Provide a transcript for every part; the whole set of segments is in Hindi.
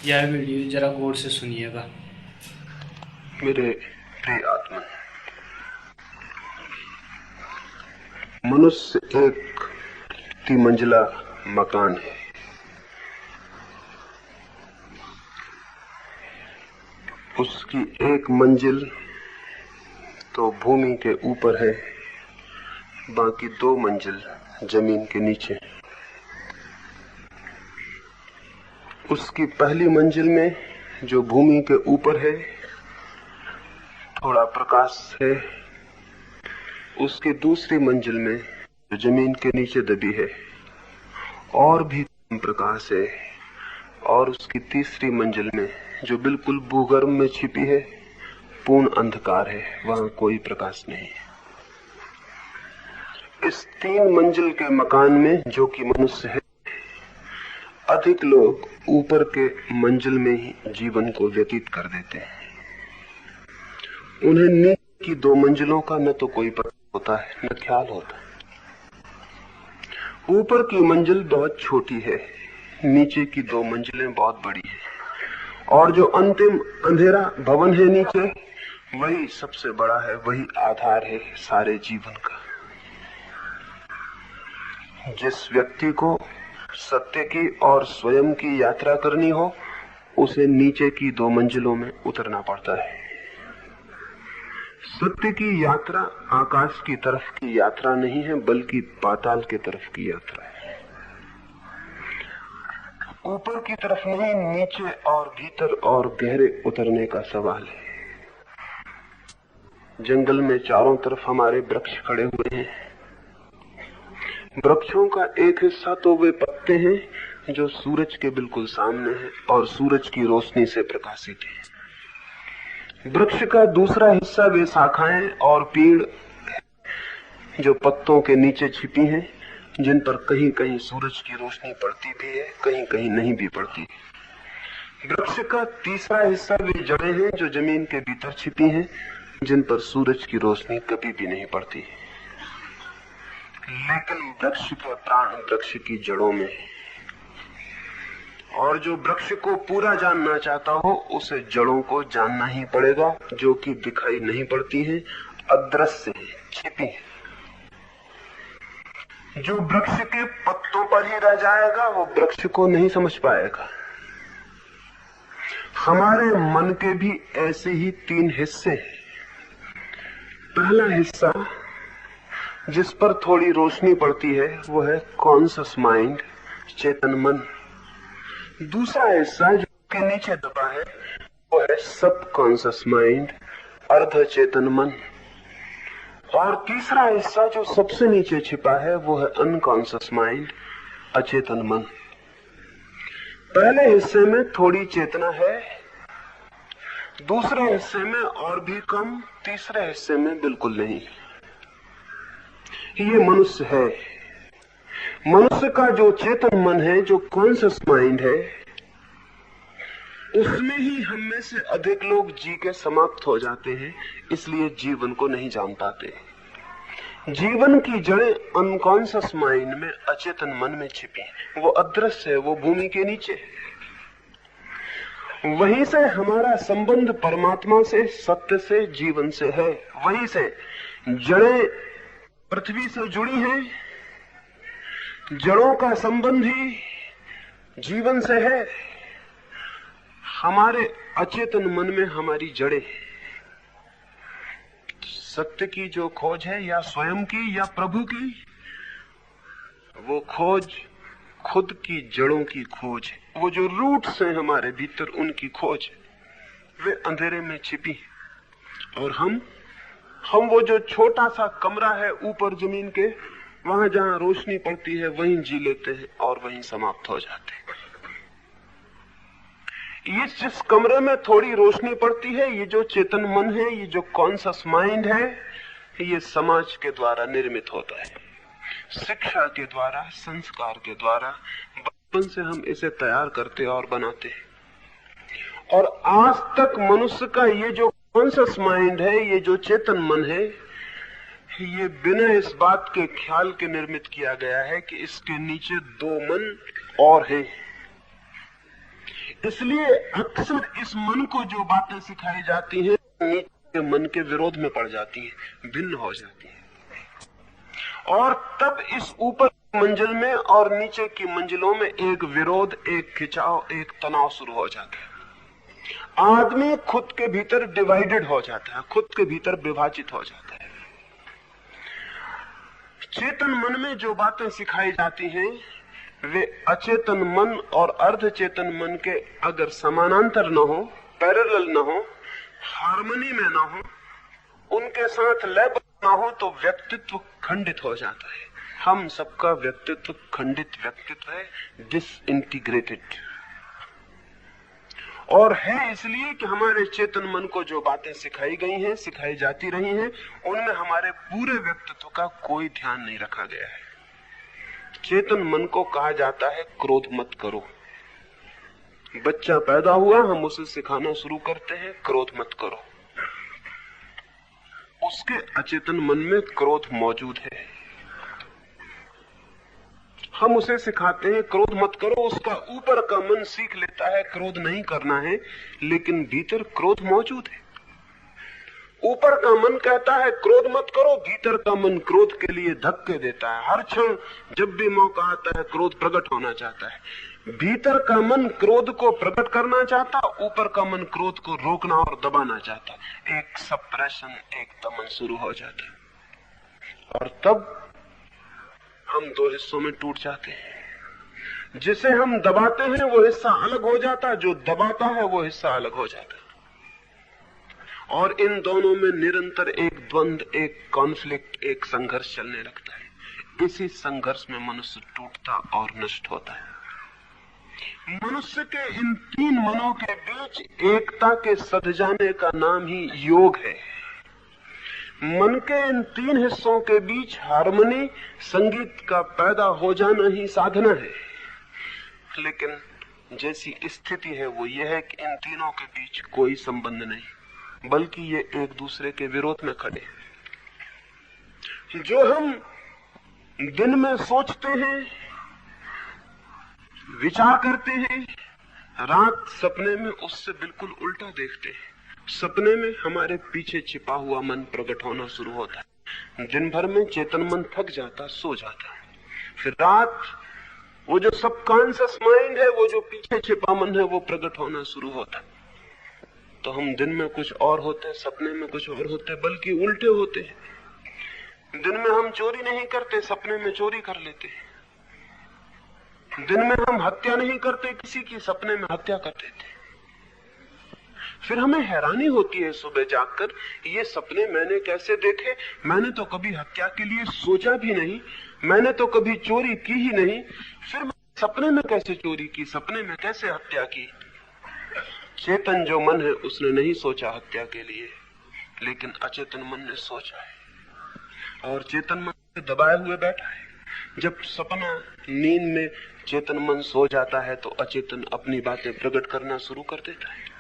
यह वीडियो जरा गौर से सुनिएगा। मेरे प्रिय आत्मा, मनुष्य एक तिमंजिला मकान है। उसकी एक मंजिल तो भूमि के ऊपर है, बाकी दो मंजिल जमीन के नीचे। उसकी पहली मंजिल में जो भूमि के ऊपर है थोड़ा प्रकाश है, उसकी दूसरी मंजिल में जो जमीन के नीचे दबी है और भी कम प्रकाश है, और उसकी तीसरी मंजिल में जो बिल्कुल भूगर्भ में छिपी है पूर्ण अंधकार है, वहां कोई प्रकाश नहीं है। इस तीन मंजिल के मकान में जो कि मनुष्य है, अधिक लोग ऊपर के मंजिल में ही जीवन को व्यतीत कर देते हैं। उन्हें नीचे की दो मंजिलों का न तो कोई पता होता है न ख्याल होता है। ऊपर की मंजिल बहुत छोटी है, नीचे की दो मंजिलें बहुत बड़ी है, और जो अंतिम अंधेरा भवन है नीचे, वही सबसे बड़ा है, वही आधार है सारे जीवन का। जिस व्यक्ति को सत्य की और स्वयं की यात्रा करनी हो, उसे नीचे की दो मंजिलों में उतरना पड़ता है। सत्य की यात्रा आकाश की तरफ की यात्रा नहीं है, बल्कि पाताल की तरफ की यात्रा है। ऊपर की तरफ नहीं, नीचे और भीतर और गहरे उतरने का सवाल है। जंगल में चारों तरफ हमारे वृक्ष खड़े हुए हैं। वृक्षों का एक हिस्सा तो वे पत्ते हैं जो सूरज के बिल्कुल सामने हैं और सूरज की रोशनी से प्रकाशित है। वृक्ष का दूसरा हिस्सा वे शाखाएं और पेड़ जो पत्तों के नीचे छिपी हैं, जिन पर कहीं कहीं सूरज की रोशनी पड़ती भी है, कहीं कहीं नहीं भी पड़ती। वृक्ष का तीसरा हिस्सा वे जड़ें हैं जो जमीन के भीतर छिपी हैं, जिन पर सूरज की रोशनी कभी भी नहीं पड़ती। लेकिन वृक्ष का प्राण वृक्ष की जड़ों में है, और जो वृक्ष को पूरा जानना चाहता हो उसे जड़ों को जानना ही पड़ेगा, जो कि दिखाई नहीं पड़ती है, अदृश्य है, छिपी है। जो वृक्ष के पत्तों पर ही रह जाएगा वो वृक्ष को नहीं समझ पाएगा। हमारे मन के भी ऐसे ही तीन हिस्से हैं। पहला हिस्सा जिस पर थोड़ी रोशनी पड़ती है वो है कॉन्शियस माइंड, चेतन मन। दूसरा हिस्सा जो के नीचे दबा है वो है सब कॉन्शियस माइंड, अर्ध चेतन मन। और तीसरा हिस्सा जो सबसे नीचे छिपा है वो है अनकॉन्शियस माइंड, अचेतन मन। पहले हिस्से में थोड़ी चेतना है, दूसरे हिस्से में और भी कम, तीसरे हिस्से में बिल्कुल नहीं। ये मनुष्य है। मनुष्य का जो चेतन मन है, जो कॉन्शियस माइंड है, उसमें ही हम में से अधिक लोग जी के समाप्त हो जाते हैं, इसलिए जीवन को नहीं जान पाते। जीवन की जड़ें अनकॉन्शियस माइंड में, अचेतन मन में छिपी हैं। वो अदृश्य है, वो भूमि के नीचे है। वहीं से हमारा संबंध परमात्मा से, सत्य से, जीवन से है। वहीं से जड़ें पृथ्वी से जुड़ी हैं, जड़ों का संबंध ही जीवन से है। हमारे अचेतन मन में हमारी जड़ें, सत्य की जो खोज है, या स्वयं की या प्रभु की, वो खोज खुद की जड़ों की खोज है। वो जो रूट्स हैं हमारे भीतर, उनकी खोज वे अंधेरे में छिपी है। और हम वो जो छोटा सा कमरा है ऊपर जमीन के, वहां जहां रोशनी पड़ती है वहीं जी लेते हैं और वहीं समाप्त हो जाते हैं। ये जिस कमरे में थोड़ी रोशनी पड़ती है, ये जो चेतन मन है, ये जो कॉन्शियस माइंड है, ये समाज के द्वारा निर्मित होता है, शिक्षा के द्वारा, संस्कार के द्वारा। बचपन से हम इसे तैयार करते और बनाते हैं। और आज तक मनुष्य का ये जो कॉन्शियस माइंड है, ये जो चेतन मन है, ये बिना इस बात के ख्याल के निर्मित किया गया है कि इसके नीचे दो मन और हैं। इसलिए अक्सर इस मन को जो बातें सिखाई जाती हैं नीचे मन के विरोध में पड़ जाती हैं, भिन्न हो जाती हैं, और तब इस ऊपर मंजिल में और नीचे की मंजिलों में एक विरोध, एक खिंचाव, एक तनाव शुरू हो जाता है। आदमी खुद के भीतर डिवाइडेड हो जाता है, खुद के भीतर विभाजित हो जाता है। चेतन मन में जो बातें सिखाई जाती हैं वे अचेतन मन और अर्धचेतन मन के अगर समानांतर न हो, पैरेलल न हो, हार्मनी में न हो, उनके साथ लय न हो, तो व्यक्तित्व खंडित हो जाता है। हम सबका व्यक्तित्व खंडित व्यक्तित्व है, डिसइंटीग्रेटेड, और है इसलिए कि हमारे चेतन मन को जो बातें सिखाई गई हैं, सिखाई जाती रही हैं, उनमें हमारे पूरे व्यक्तित्व का कोई ध्यान नहीं रखा गया है। चेतन मन को कहा जाता है क्रोध मत करो। बच्चा पैदा हुआ, हम उसे सिखाना शुरू करते हैं क्रोध मत करो। उसके अचेतन मन में क्रोध मौजूद है, हम उसे सिखाते हैं क्रोध मत करो। उसका ऊपर का मन सीख लेता है क्रोध नहीं करना है, लेकिन भीतर क्रोध मौजूद है। ऊपर का मन कहता है क्रोध मत करो, भीतर का मन क्रोध के लिए धक्के देता है। हर क्षण जब भी मौका आता है क्रोध प्रकट होना चाहता है। भीतर का मन क्रोध को प्रकट करना चाहता, ऊपर का मन क्रोध को रोकना और दबाना चाहता। एक सप्रेशन, एक दमन शुरू हो जाता है, और तब हम दो हिस्सों में टूट जाते हैं। जिसे हम दबाते हैं वो हिस्सा अलग हो जाता, जो दबाता है वो हिस्सा अलग हो जाता, और इन दोनों में निरंतर एक द्वंद, एक कॉन्फ्लिक्ट, एक संघर्ष चलने लगता है। इसी संघर्ष में मनुष्य टूटता और नष्ट होता है। मनुष्य के इन तीन मनों के बीच एकता के सध जाने का नाम ही योग है। मन के इन तीन हिस्सों के बीच हार्मनी, संगीत का पैदा हो जाना ही साधना है। लेकिन जैसी स्थिति है वो ये है कि इन तीनों के बीच कोई संबंध नहीं, बल्कि ये एक दूसरे के विरोध में खड़े हैं। जो हम दिन में सोचते हैं, विचार करते हैं, रात सपने में उससे बिल्कुल उल्टा देखते हैं। सपने में हमारे पीछे छिपा हुआ मन प्रकट होना शुरू होता है। दिन भर में चेतन मन थक जाता, सो जाता है। फिर रात वो जो सबकॉन्शियस माइंड है, वो जो पीछे छिपा मन है, वो प्रकट होना शुरू होता है। तो हम दिन में कुछ और होते हैं, सपने में कुछ और होते हैं, बल्कि उल्टे होते हैं। दिन में हम चोरी नहीं करते, सपने में चोरी कर लेते हैं। दिन में हम हत्या नहीं करते किसी की, सपने में हत्या कर देते हैं। फिर हमें हैरानी होती है सुबह जागकर, ये सपने मैंने कैसे देखे? मैंने तो कभी हत्या के लिए सोचा भी नहीं, मैंने तो कभी चोरी की ही नहीं, फिर सपने में कैसे चोरी की, सपने में कैसे हत्या की? चेतन जो मन है उसने नहीं सोचा हत्या के लिए, लेकिन अचेतन मन ने सोचा है, और चेतन मन दबाए हुए बैठा है। जब सपना, नींद में चेतन मन सो जाता है तो अचेतन अपनी बातें प्रकट करना शुरू कर देता है।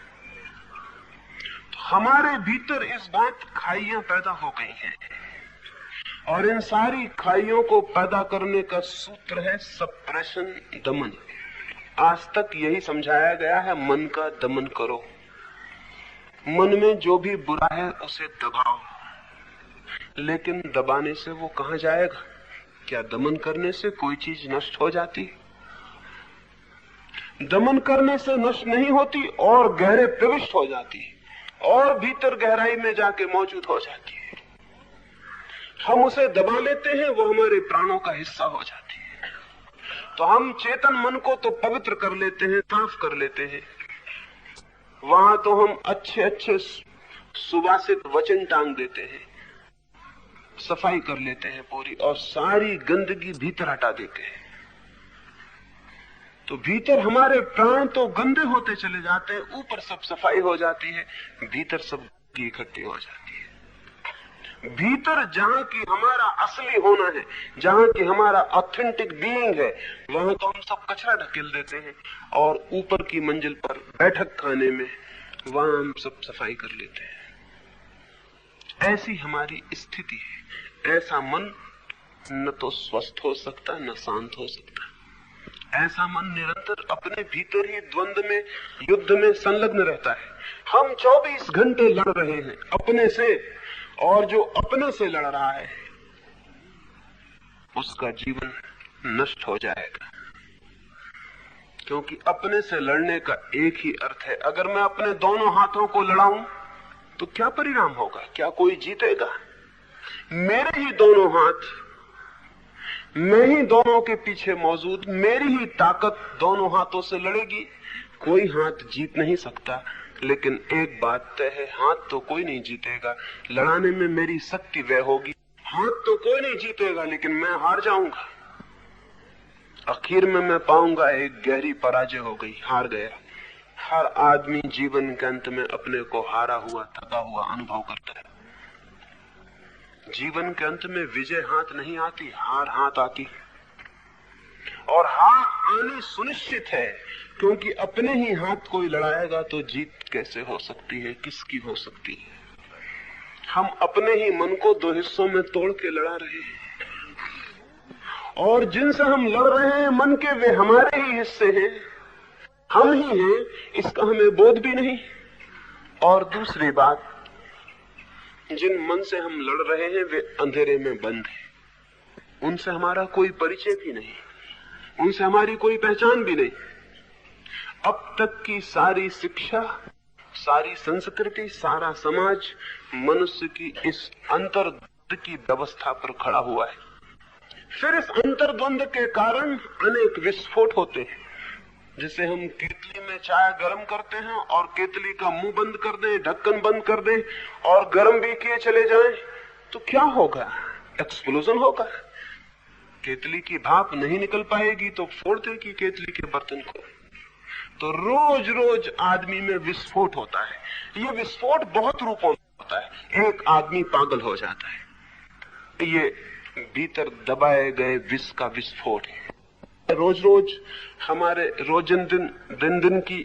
तो हमारे भीतर इस बात खाइयां पैदा हो गई हैं, और इन सारी खाइयों को पैदा करने का सूत्र है सप्रेशन, दमन। आज तक यही समझाया गया है, मन का दमन करो। मन में जो भी बुरा है उसे दबाओ, लेकिन दबाने से वो कहां जाएगा? क्या दमन करने से कोई चीज नष्ट हो जाती? दमन करने से नष्ट नहीं होती, और गहरे प्रविष्ट हो जाती, और भीतर गहराई में जाके मौजूद हो जाती है। हम उसे दबा लेते हैं, वो हमारे प्राणों का हिस्सा हो जाती है। तो हम चेतन मन को तो पवित्र कर लेते हैं, साफ कर लेते हैं, वहां तो हम अच्छे अच्छे सुवासित वचन टांग देते हैं, सफाई कर लेते हैं पूरी, और सारी गंदगी भीतर हटा देते हैं। तो भीतर हमारे प्राण तो गंदे होते चले जाते हैं, ऊपर सब सफाई हो जाती है, भीतर सब इकट्ठी हो जाती है। भीतर जहां की हमारा असली होना है, जहां की हमारा ऑथेंटिक बीइंग है, वहां तो हम सब कचरा ढकेल देते हैं, और ऊपर की मंजिल पर बैठक खाने में वहां हम सब सफाई कर लेते हैं। ऐसी हमारी स्थिति है। ऐसा मन न तो स्वस्थ हो सकता, न शांत हो सकता। ऐसा मन निरंतर अपने भीतर ही द्वंद में, युद्ध में संलग्न रहता है। हम 24 घंटे लड़ रहे हैं अपने से, और जो अपने से लड़ रहा है उसका जीवन नष्ट हो जाएगा। क्योंकि अपने से लड़ने का एक ही अर्थ है, अगर मैं अपने दोनों हाथों को लड़ाऊं तो क्या परिणाम होगा? क्या कोई जीतेगा? मेरे ही दोनों हाथ, मैं ही दोनों के पीछे मौजूद, मेरी ही ताकत दोनों हाथों से लड़ेगी। कोई हाथ जीत नहीं सकता, लेकिन एक बात तय है, हाथ तो कोई नहीं जीतेगा। लड़ाने में मेरी शक्ति वह होगी। हाथ तो कोई नहीं जीतेगा, लेकिन मैं हार जाऊंगा। आखिर में मैं पाऊंगा एक गहरी पराजय हो गई, हार गया। हर आदमी जीवन के अंत में अपने को हारा हुआ, थका हुआ अनुभव करता है। जीवन के अंत में विजय हाथ नहीं आती, हार हाथ आती। और हार आनी सुनिश्चित है, क्योंकि अपने ही हाथ कोई लड़ाएगा तो जीत कैसे हो सकती है, किसकी हो सकती है? हम अपने ही मन को दो हिस्सों में तोड़ के लड़ा रहे हैं, और जिनसे हम लड़ रहे हैं मन के, वे हमारे ही हिस्से हैं, हम ही हैं, इसका हमें बोध भी नहीं। और दूसरी बात, जिन मन से हम लड़ रहे हैं वे अंधेरे में बंद हैं, उनसे हमारा कोई परिचय भी नहीं, उनसे हमारी कोई पहचान भी नहीं। अब तक की सारी शिक्षा, सारी संस्कृति, सारा समाज मनुष्य की इस अंतर्द्वंद की व्यवस्था पर खड़ा हुआ है। फिर इस अंतर्द्वंद के कारण अनेक विस्फोट होते हैं। जिसे हम केतली में चाय गर्म करते हैं और केतली का मुंह बंद कर दें, ढक्कन बंद कर दें और गर्म भी किए चले जाएं, तो क्या होगा? एक्सप्लोजन होगा। केतली की भाप नहीं निकल पाएगी तो फोड़ देगी केतली के बर्तन को। तो रोज रोज आदमी में विस्फोट होता है। ये विस्फोट बहुत रूपों में होता है। एक आदमी पागल हो जाता है, ये भीतर दबाए गए विष का विस्फोट है। रोज रोज हमारे दिन दिन की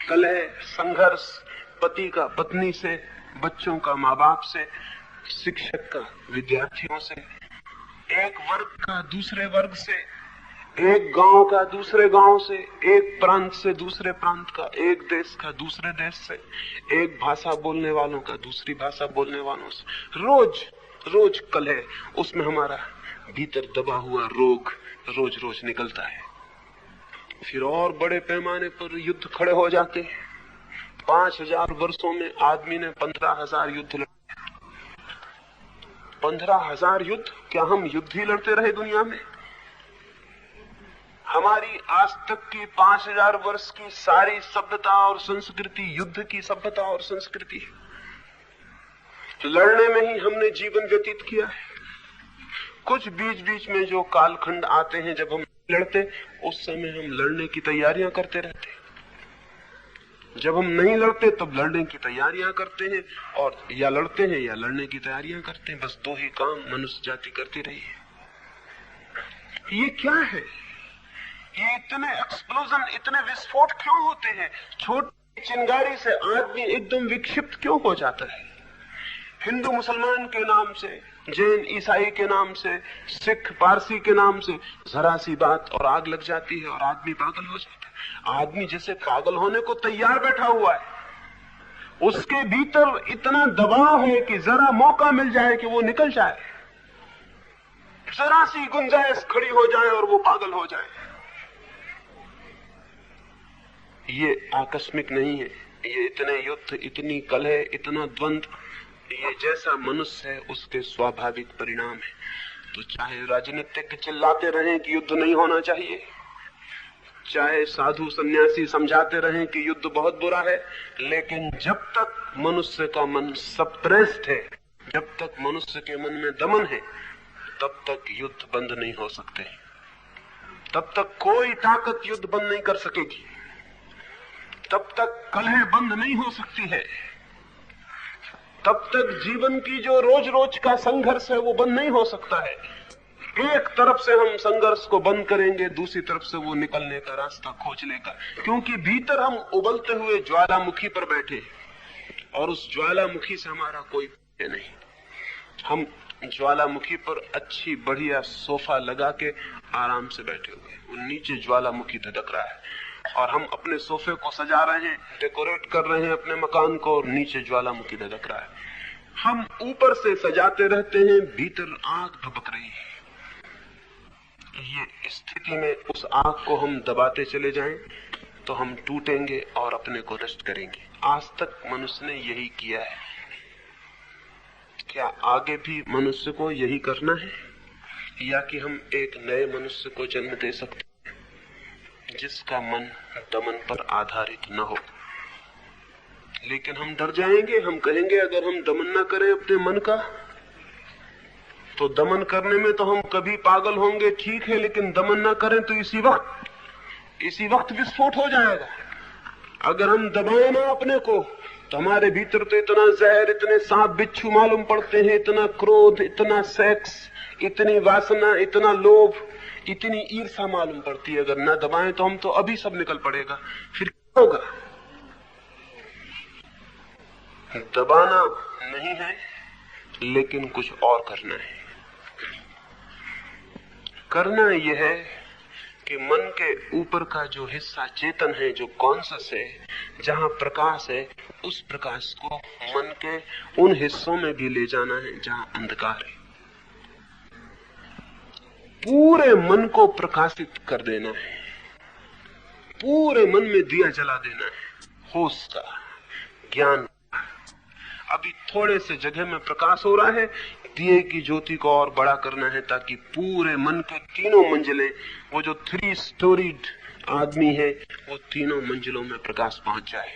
कलह, संघर्ष, पति का पत्नी से, बच्चों का माँ बाप से, शिक्षक का विद्यार्थियों से, एक वर्ग का दूसरे वर्ग से, एक गांव का दूसरे गांव से, एक प्रांत से दूसरे प्रांत का, एक देश का दूसरे देश से, एक भाषा बोलने वालों का दूसरी भाषा बोलने वालों से, रोज रोज कलह, उसमें हमारा भीतर दबा हुआ रोग रोज रोज निकलता है। फिर और बड़े पैमाने पर युद्ध खड़े हो जाते हैं। 5000 वर्षों में आदमी ने 15,000 युद्ध लड़े। 15,000 युद्ध? क्या हम युद्ध ही लड़ते रहे दुनिया में? हमारी आज तक की 5000 वर्ष की सारी सभ्यता और संस्कृति युद्ध की सभ्यता और संस्कृति है। लड़ने में ही हमने जीवन व्यतीत किया है। कुछ बीच बीच में जो कालखंड आते हैं जब हम लड़ते, उस समय हम लड़ने की तैयारियां करते रहते। जब हम नहीं लड़ते तब लड़ने की तैयारियां करते हैं, और या लड़ते हैं या लड़ने की तैयारियां करते हैं। बस दो ही काम मनुष्य जाति करती रही है। ये क्या है? ये इतने एक्सप्लोजन, इतने विस्फोट क्यों होते हैं? छोटी चिंगारी से आदमी एकदम विक्षिप्त क्यों हो जाता है? हिंदू मुसलमान के नाम से, जैन ईसाई के नाम से, सिख पारसी के नाम से जरा सी बात और आग लग जाती है और आदमी पागल हो जाता है। आदमी जैसे पागल होने को तैयार बैठा हुआ है, उसके भीतर इतना दबाव है कि जरा मौका मिल जाए कि वो निकल जाए, जरा सी गुंजाइश खड़ी हो जाए और वो पागल हो जाए। ये आकस्मिक नहीं है। ये इतने युद्ध, इतनी कलह, इतना द्वंद, ये जैसा मनुष्य है उसके स्वाभाविक परिणाम है। तो चाहे राजनीतिक चिल्लाते रहें कि युद्ध नहीं होना चाहिए, चाहे साधु सन्यासी समझाते रहें कि युद्ध बहुत बुरा है, लेकिन जब तक मनुष्य का मन सप्रेस्ड है, जब तक मनुष्य के मन में दमन है, तब तक युद्ध बंद नहीं हो सकते। तब तक कोई ताकत युद्ध बंद नहीं कर सकेगी। तब तक कलह बंद नहीं हो सकती है। तब तक जीवन की जो रोज रोज का संघर्ष है वो बंद नहीं हो सकता है। एक तरफ से हम संघर्ष को बंद करेंगे, दूसरी तरफ से वो निकलने का रास्ता खोज लेगा, क्योंकि भीतर हम उबलते हुए ज्वालामुखी पर बैठे और उस ज्वालामुखी से हमारा कोई परिचय नहीं। हम ज्वालामुखी पर अच्छी बढ़िया सोफा लगा के आराम से बैठे हुए, वो नीचे ज्वालामुखी धधक रहा है, और हम अपने सोफे को सजा रहे हैं, डेकोरेट कर रहे हैं अपने मकान को, और नीचे ज्वालामुखी धधक रहा है। हम ऊपर से सजाते रहते हैं, भीतर आग भभक रही है। ये स्थिति में उस आग को हम दबाते चले जाएं तो हम टूटेंगे और अपने को नष्ट करेंगे। आज तक मनुष्य ने यही किया है। क्या आगे भी मनुष्य को यही करना है, या कि हम एक नए मनुष्य को जन्म दे सकते हैं जिसका मन दमन पर आधारित न हो? लेकिन हम डर जाएंगे, हम कहेंगे अगर हम दमन न करें अपने मन का तो दमन करने में तो हम कभी पागल होंगे, ठीक है, लेकिन दमन न करें तो इसी वक्त विस्फोट हो जाएगा। अगर हम दबाए ना अपने को तो हमारे भीतर तो इतना जहर, इतने सांप बिच्छू मालूम पड़ते हैं, इतना क्रोध, इतना सेक्स, इतनी वासना, इतना लोभ, इतनी ईर्ष्या मालूम पड़ती है। अगर न दबाएं तो हम तो अभी सब निकल पड़ेगा। फिर क्या होगा? दबाना नहीं है, लेकिन कुछ और करना है। करना यह है कि मन के ऊपर का जो हिस्सा चेतन है, जो कॉन्शस है, जहां प्रकाश है, उस प्रकाश को मन के उन हिस्सों में भी ले जाना है जहां अंधकार है। पूरे मन को प्रकाशित कर देना है, पूरे मन में दिया जला देना है, होश का, ज्ञान। अभी थोड़े से जगह में प्रकाश हो रहा है, दिए की ज्योति को और बड़ा करना है ताकि पूरे मन के तीनों मंजिलें, वो जो 3 स्टोरीड आदमी है, वो तीनों मंजिलों में प्रकाश पहुंच जाए।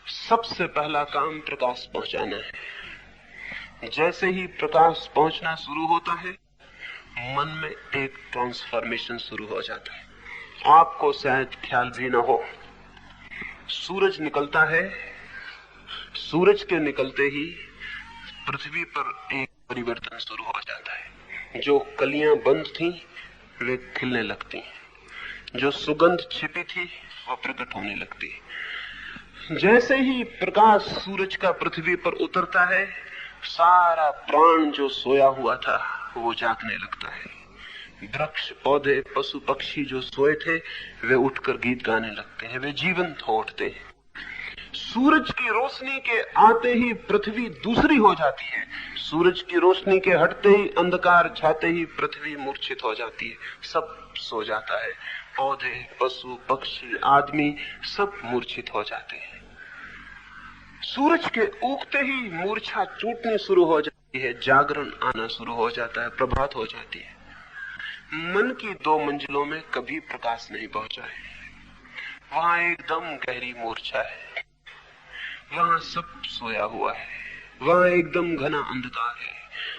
सबसे पहला काम प्रकाश पहुंचाना है। जैसे ही प्रकाश पहुंचना शुरू होता है, मन में एक ट्रांसफॉर्मेशन शुरू हो जाता है। आपको शायद ख्याल भी ना हो, सूरज निकलता है, सूरज के निकलते ही पृथ्वी पर एक परिवर्तन शुरू हो जाता है। जो कलियां बंद थीं वे खिलने लगती हैं, जो सुगंध छिपी थी वह प्रकट होने लगती है। जैसे ही प्रकाश सूरज का पृथ्वी पर उतरता है, सारा प्राण जो सोया हुआ था वो जागने लगता है। वृक्ष, पौधे, पशु पक्षी जो सोए थे वे उठकर गीत गाने लगते हैं, वे जीवंत हो उठते हैं। सूरज की रोशनी के आते ही पृथ्वी दूसरी हो जाती है। सूरज की रोशनी के हटते ही, अंधकार छाते ही पृथ्वी मूर्छित हो जाती है, सब सो जाता है। पौधे, पशु पक्षी, आदमी सब मूर्छित हो जाते हैं। सूरज के उगते ही मूर्छा टूटनी शुरू हो जाती है, जागरण आना शुरू हो जाता है, प्रभात हो जाती है। मन की 2 मंजिलों में कभी प्रकाश नहीं पहुंचा है, वहां एकदम गहरी मूर्छा है, वहां सब सोया हुआ है, वहां एकदम घना अंधकार है।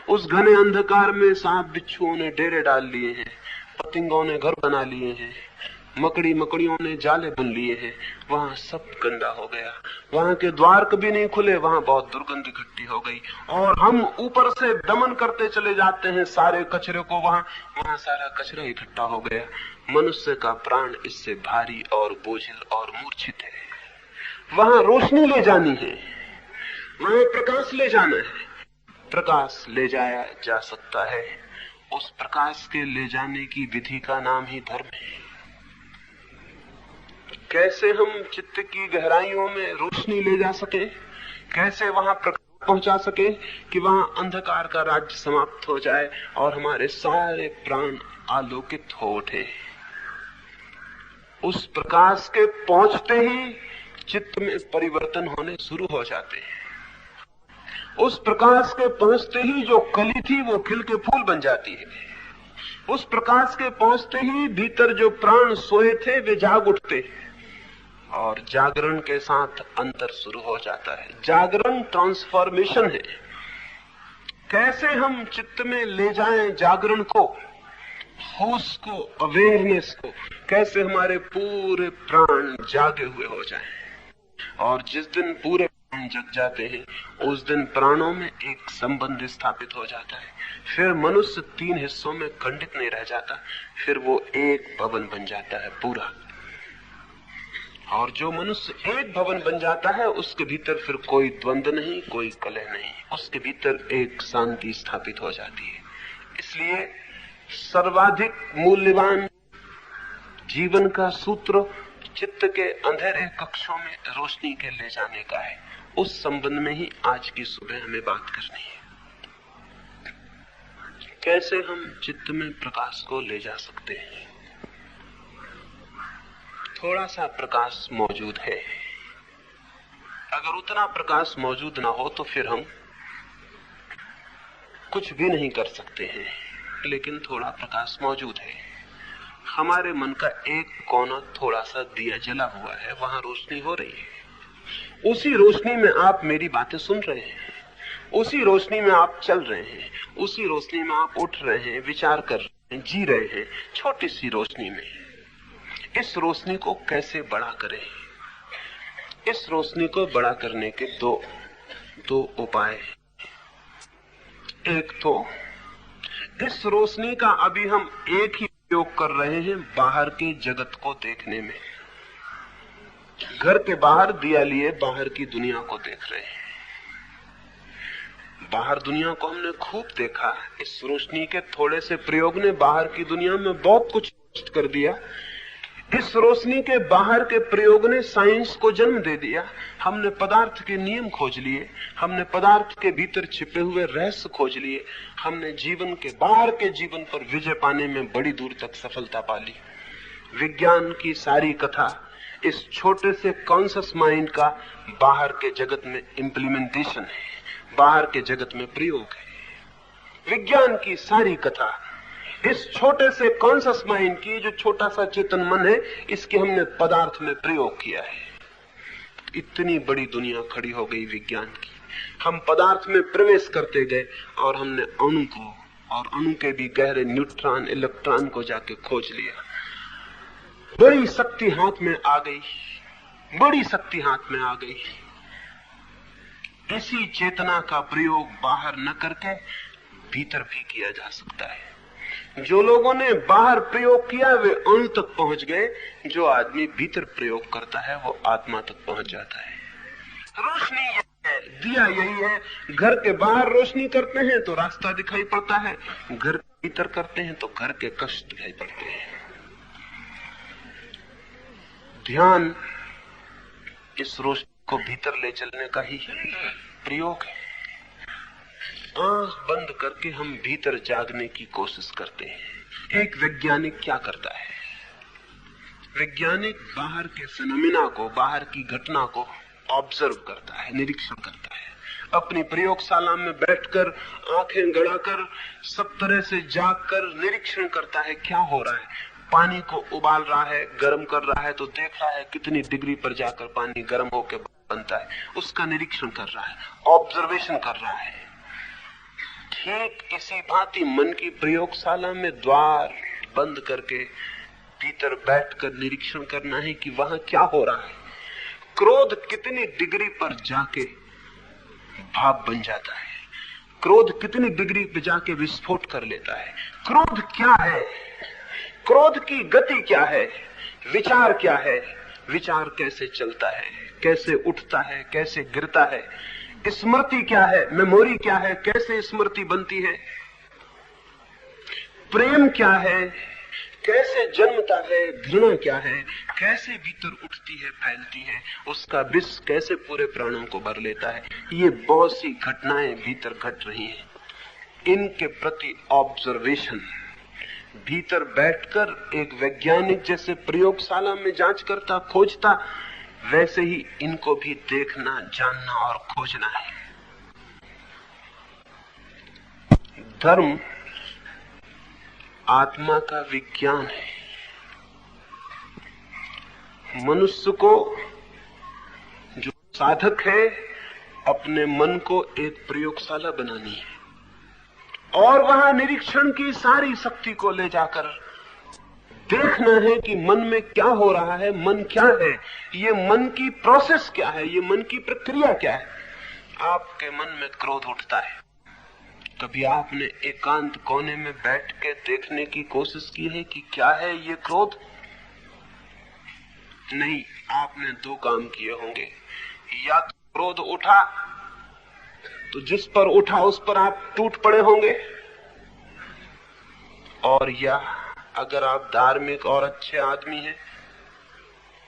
उस घने अंधकार में सांप बिच्छुओं ने डेरे डाल लिए हैं, पतंगों ने घर बना लिए हैं, मकड़ियों ने जाले बुन लिए हैं। वहां सब गंदा हो गया, वहां के द्वार कभी नहीं खुले, वहां बहुत दुर्गंध इकट्ठी हो गई, और हम ऊपर से दमन करते चले जाते हैं सारे कचरे को। वहां सारा कचरा इकट्ठा हो गया। मनुष्य का प्राण इससे भारी और बोझिल और मूर्छित है। वहां रोशनी ले जानी है, वहां प्रकाश ले जाना है। प्रकाश ले जाया जा सकता है, उस प्रकाश के ले जाने की विधि का नाम ही धर्म है। कैसे हम चित्त की गहराइयों में रोशनी ले जा सके, कैसे वहां प्रकाश पहुंचा सके कि वहां अंधकार का राज्य समाप्त हो जाए और हमारे सारे प्राण आलोकित हो उठे। उस प्रकाश के पहुंचते ही चित्त में परिवर्तन होने शुरू हो जाते हैं। उस प्रकाश के पहुंचते ही जो कली थी वो खिल के फूल बन जाती है। उस प्रकाश के पहुंचते ही भीतर जो प्राण सोए थे वे जाग उठते हैं, और जागरण के साथ अंतर शुरू हो जाता है। जागरण ट्रांसफॉर्मेशन है। कैसे हम चित्त में ले जाएं जागरण को, होश को, अवेयरनेस को, कैसे हमारे पूरे प्राण जागे हुए हो जाएं। और जिस दिन पूरे प्राण जग जाते हैं उस दिन प्राणों में एक संबंध स्थापित हो जाता है। फिर मनुष्य 3 हिस्सों में खंडित नहीं रह जाता, फिर वो एक भवन बन जाता है पूरा। और जो मनुष्य एक भवन बन जाता है उसके भीतर फिर कोई द्वंद्व नहीं, कोई कलह नहीं, उसके भीतर एक शांति स्थापित हो जाती है। इसलिए सर्वाधिक मूल्यवान जीवन का सूत्र चित्त के अंधेरे कक्षों में रोशनी के ले जाने का है। उस संबंध में ही आज की सुबह हमें बात करनी है। कैसे हम चित्त में प्रकाश को ले जा सकते हैं। थोड़ा सा प्रकाश मौजूद है। अगर उतना प्रकाश मौजूद ना हो तो फिर हम कुछ भी नहीं कर सकते हैं। लेकिन थोड़ा प्रकाश मौजूद है। हमारे मन का एक कोना थोड़ा सा दिया जला हुआ है, वहां रोशनी हो रही है। उसी रोशनी में आप मेरी बातें सुन रहे हैं, उसी रोशनी में आप चल रहे हैं, उसी रोशनी में आप उठ रहे हैं, विचार कर रहे हैं, जी रहे हैं, छोटी सी रोशनी में। इस रोशनी को कैसे बड़ा करें? इस रोशनी को बड़ा करने के दो उपाय। एक तो इस रोशनी का अभी हम एक ही उपयोग कर रहे हैं बाहर के जगत को देखने में। घर के बाहर दिया लिए बाहर की दुनिया को देख रहे हैं। बाहर दुनिया को हमने खूब देखा। इस रोशनी के थोड़े से प्रयोग ने बाहर की दुनिया में बहुत कुछ नष्ट कर दिया। इस रोशनी के बाहर के प्रयोग ने साइंस को जन्म दे दिया। हमने पदार्थ के नियम खोज लिए, हमने पदार्थ के भीतर छिपे हुए रहस्य खोज लिए, हमने जीवन के बाहर के जीवन पर विजय पाने में बड़ी दूर तक सफलता पा ली। विज्ञान की सारी कथा इस छोटे से कॉन्शियस माइंड का बाहर के जगत में इम्प्लीमेंटेशन है, बाहर के जगत में प्रयोग है। विज्ञान की सारी कथा इस छोटे से कॉन्शियस माइंड की, जो छोटा सा चेतन मन है, इसके हमने पदार्थ में प्रयोग किया है। इतनी बड़ी दुनिया खड़ी हो गई विज्ञान की। हम पदार्थ में प्रवेश करते गए और हमने अणु को और अणु के भी गहरे न्यूट्रॉन इलेक्ट्रॉन को जाके खोज लिया। बड़ी शक्ति हाथ में आ गई, बड़ी शक्ति हाथ में आ गई। इसी चेतना का प्रयोग बाहर न करके भीतर भी किया जा सकता है। जो लोगों ने बाहर प्रयोग किया वे अणु तक पहुंच गए। जो आदमी भीतर प्रयोग करता है वो आत्मा तक पहुंच जाता है। रोशनी यही है, दिया यही है। घर के बाहर रोशनी करते हैं तो रास्ता दिखाई पड़ता है, घर के भीतर करते हैं तो घर के कष्ट दिखाई पड़ते हैं। ध्यान इस रोशनी को भीतर ले चलने का ही प्रयोग है। आंख बंद करके हम भीतर जागने की कोशिश करते हैं। एक वैज्ञानिक क्या करता है? वैज्ञानिक बाहर के फिनोमिना को, बाहर की घटना को ऑब्जर्व करता है, निरीक्षण करता है। अपनी प्रयोगशाला में बैठकर आंखें गड़ाकर सब तरह से जागकर निरीक्षण करता है क्या हो रहा है। पानी को उबाल रहा है, गर्म कर रहा है तो देख रहा है कितनी डिग्री पर जाकर पानी गर्म होकर बनता है। उसका निरीक्षण कर रहा है, ऑब्जर्वेशन कर रहा है। ठीक इसी भांति मन की प्रयोगशाला में द्वार बंद करके भीतर बैठकर निरीक्षण करना है कि वहां क्या हो रहा है। क्रोध कितनी डिग्री पर जाके भाप बन जाता है, क्रोध कितनी डिग्री पर जाके विस्फोट कर लेता है। क्रोध क्या है, क्रोध की गति क्या है, विचार क्या है, विचार कैसे चलता है, कैसे उठता है, कैसे गिरता है। स्मृति क्या है, मेमोरी क्या है, कैसे स्मृति बनती है। प्रेम क्या है, कैसे जन्मता है। घृणा क्या है, कैसे भीतर उठती है, फैलती है। उसका विष कैसे पूरे प्राणों को भर लेता है। ये बहुत सी घटनाएं भीतर घट रही हैं। इनके प्रति ऑब्जर्वेशन भीतर बैठकर एक वैज्ञानिक जैसे प्रयोगशाला में जांच करता, खोजता, वैसे ही इनको भी देखना, जानना और खोजना है। धर्म आत्मा का विज्ञान है। मनुष्य को, जो साधक है, अपने मन को एक प्रयोगशाला बनानी है और वहां निरीक्षण की सारी शक्ति को ले जाकर देखना है कि मन में क्या हो रहा है, मन क्या है, ये मन की प्रोसेस क्या है, ये मन की प्रक्रिया क्या है। आपके मन में क्रोध उठता है, कभी आपने एकांत कोने में बैठ के देखने की कोशिश की है कि क्या है ये क्रोध? नहीं, आपने दो काम किए होंगे। या तो क्रोध उठा तो जिस पर उठा उस पर आप टूट पड़े होंगे, और या अगर आप धार्मिक और अच्छे आदमी हैं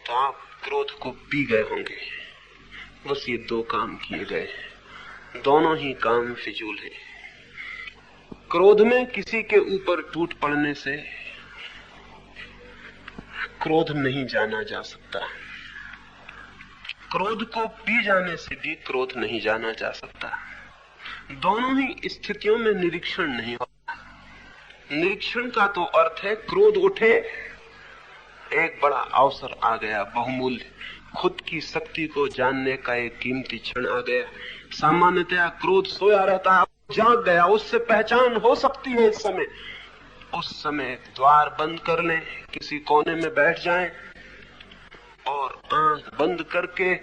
तो आप क्रोध को पी गए होंगे। बस ये दो काम किए गए, दोनों ही काम फिजूल है। क्रोध में किसी के ऊपर टूट पड़ने से क्रोध नहीं जाना जा सकता, क्रोध को पी जाने से भी क्रोध नहीं जाना जा सकता। दोनों ही स्थितियों में निरीक्षण नहीं होता। निरीक्षण का तो अर्थ है क्रोध उठे, एक बड़ा अवसर आ गया, बहुमूल्य, खुद की शक्ति को जानने का एक कीमती क्षण आ गया। सामान्यतया क्रोध सोया रहता है, जाग गया, उससे पहचान हो सकती है इस समय। उस समय द्वार बंद कर लें, किसी कोने में बैठ जाएं और आंख बंद करके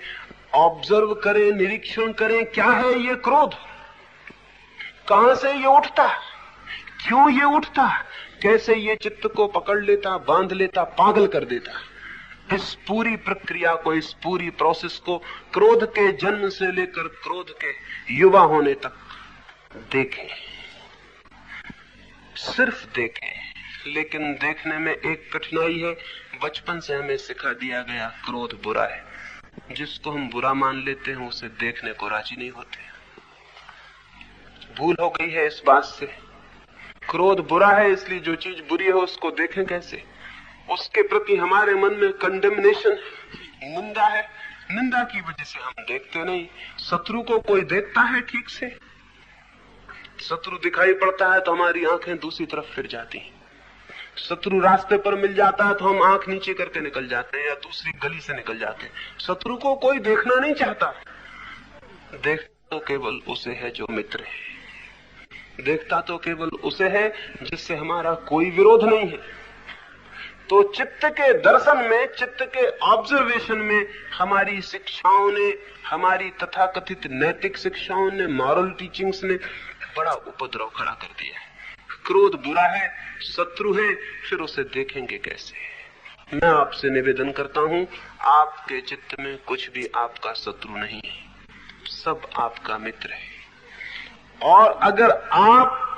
ऑब्जर्व करें, निरीक्षण करें, क्या है ये क्रोध, कहां से ये उठता, क्यों ये उठता, कैसे ये चित्त को पकड़ लेता, बांध लेता, पागल कर देता। इस पूरी प्रक्रिया को, इस पूरी प्रोसेस को क्रोध के जन्म से लेकर क्रोध के युवा होने तक देखें, सिर्फ देखें। लेकिन देखने में एक कठिनाई है। बचपन से हमें सिखा दिया गया क्रोध बुरा है। जिसको हम बुरा मान लेते हैं उसे देखने को राजी नहीं होते। भूल हो गई है इस बात से। क्रोध बुरा है, इसलिए जो चीज बुरी है उसको देखें कैसे। उसके प्रति हमारे मन में कंडेमनेशन है, निंदा है। निंदा की वजह से हम देखते नहीं। शत्रु को कोई देखता है ठीक से? शत्रु दिखाई पड़ता है तो हमारी आंखें दूसरी तरफ फिर जाती हैं। शत्रु रास्ते पर मिल जाता है तो हम आंख नीचे करके निकल जाते हैं या दूसरी गली से निकल जाते हैं। शत्रु को कोई देखना नहीं चाहता। देखता तो केवल उसे है जो मित्र है, देखता तो केवल उसे है जिससे हमारा कोई विरोध नहीं है। तो चित्त के दर्शन में, चित्त के ऑब्जर्वेशन में हमारी शिक्षाओं ने, हमारी तथाकथित नैतिक शिक्षाओं ने, मॉरल टीचिंग्स ने बड़ा उपद्रव खड़ा कर दिया है। क्रोध बुरा है, शत्रु है, फिर उसे देखेंगे कैसे? मैं आपसे निवेदन करता हूं, आपके चित्त में कुछ भी आपका शत्रु नहीं है, सब आपका मित्र है। और अगर आप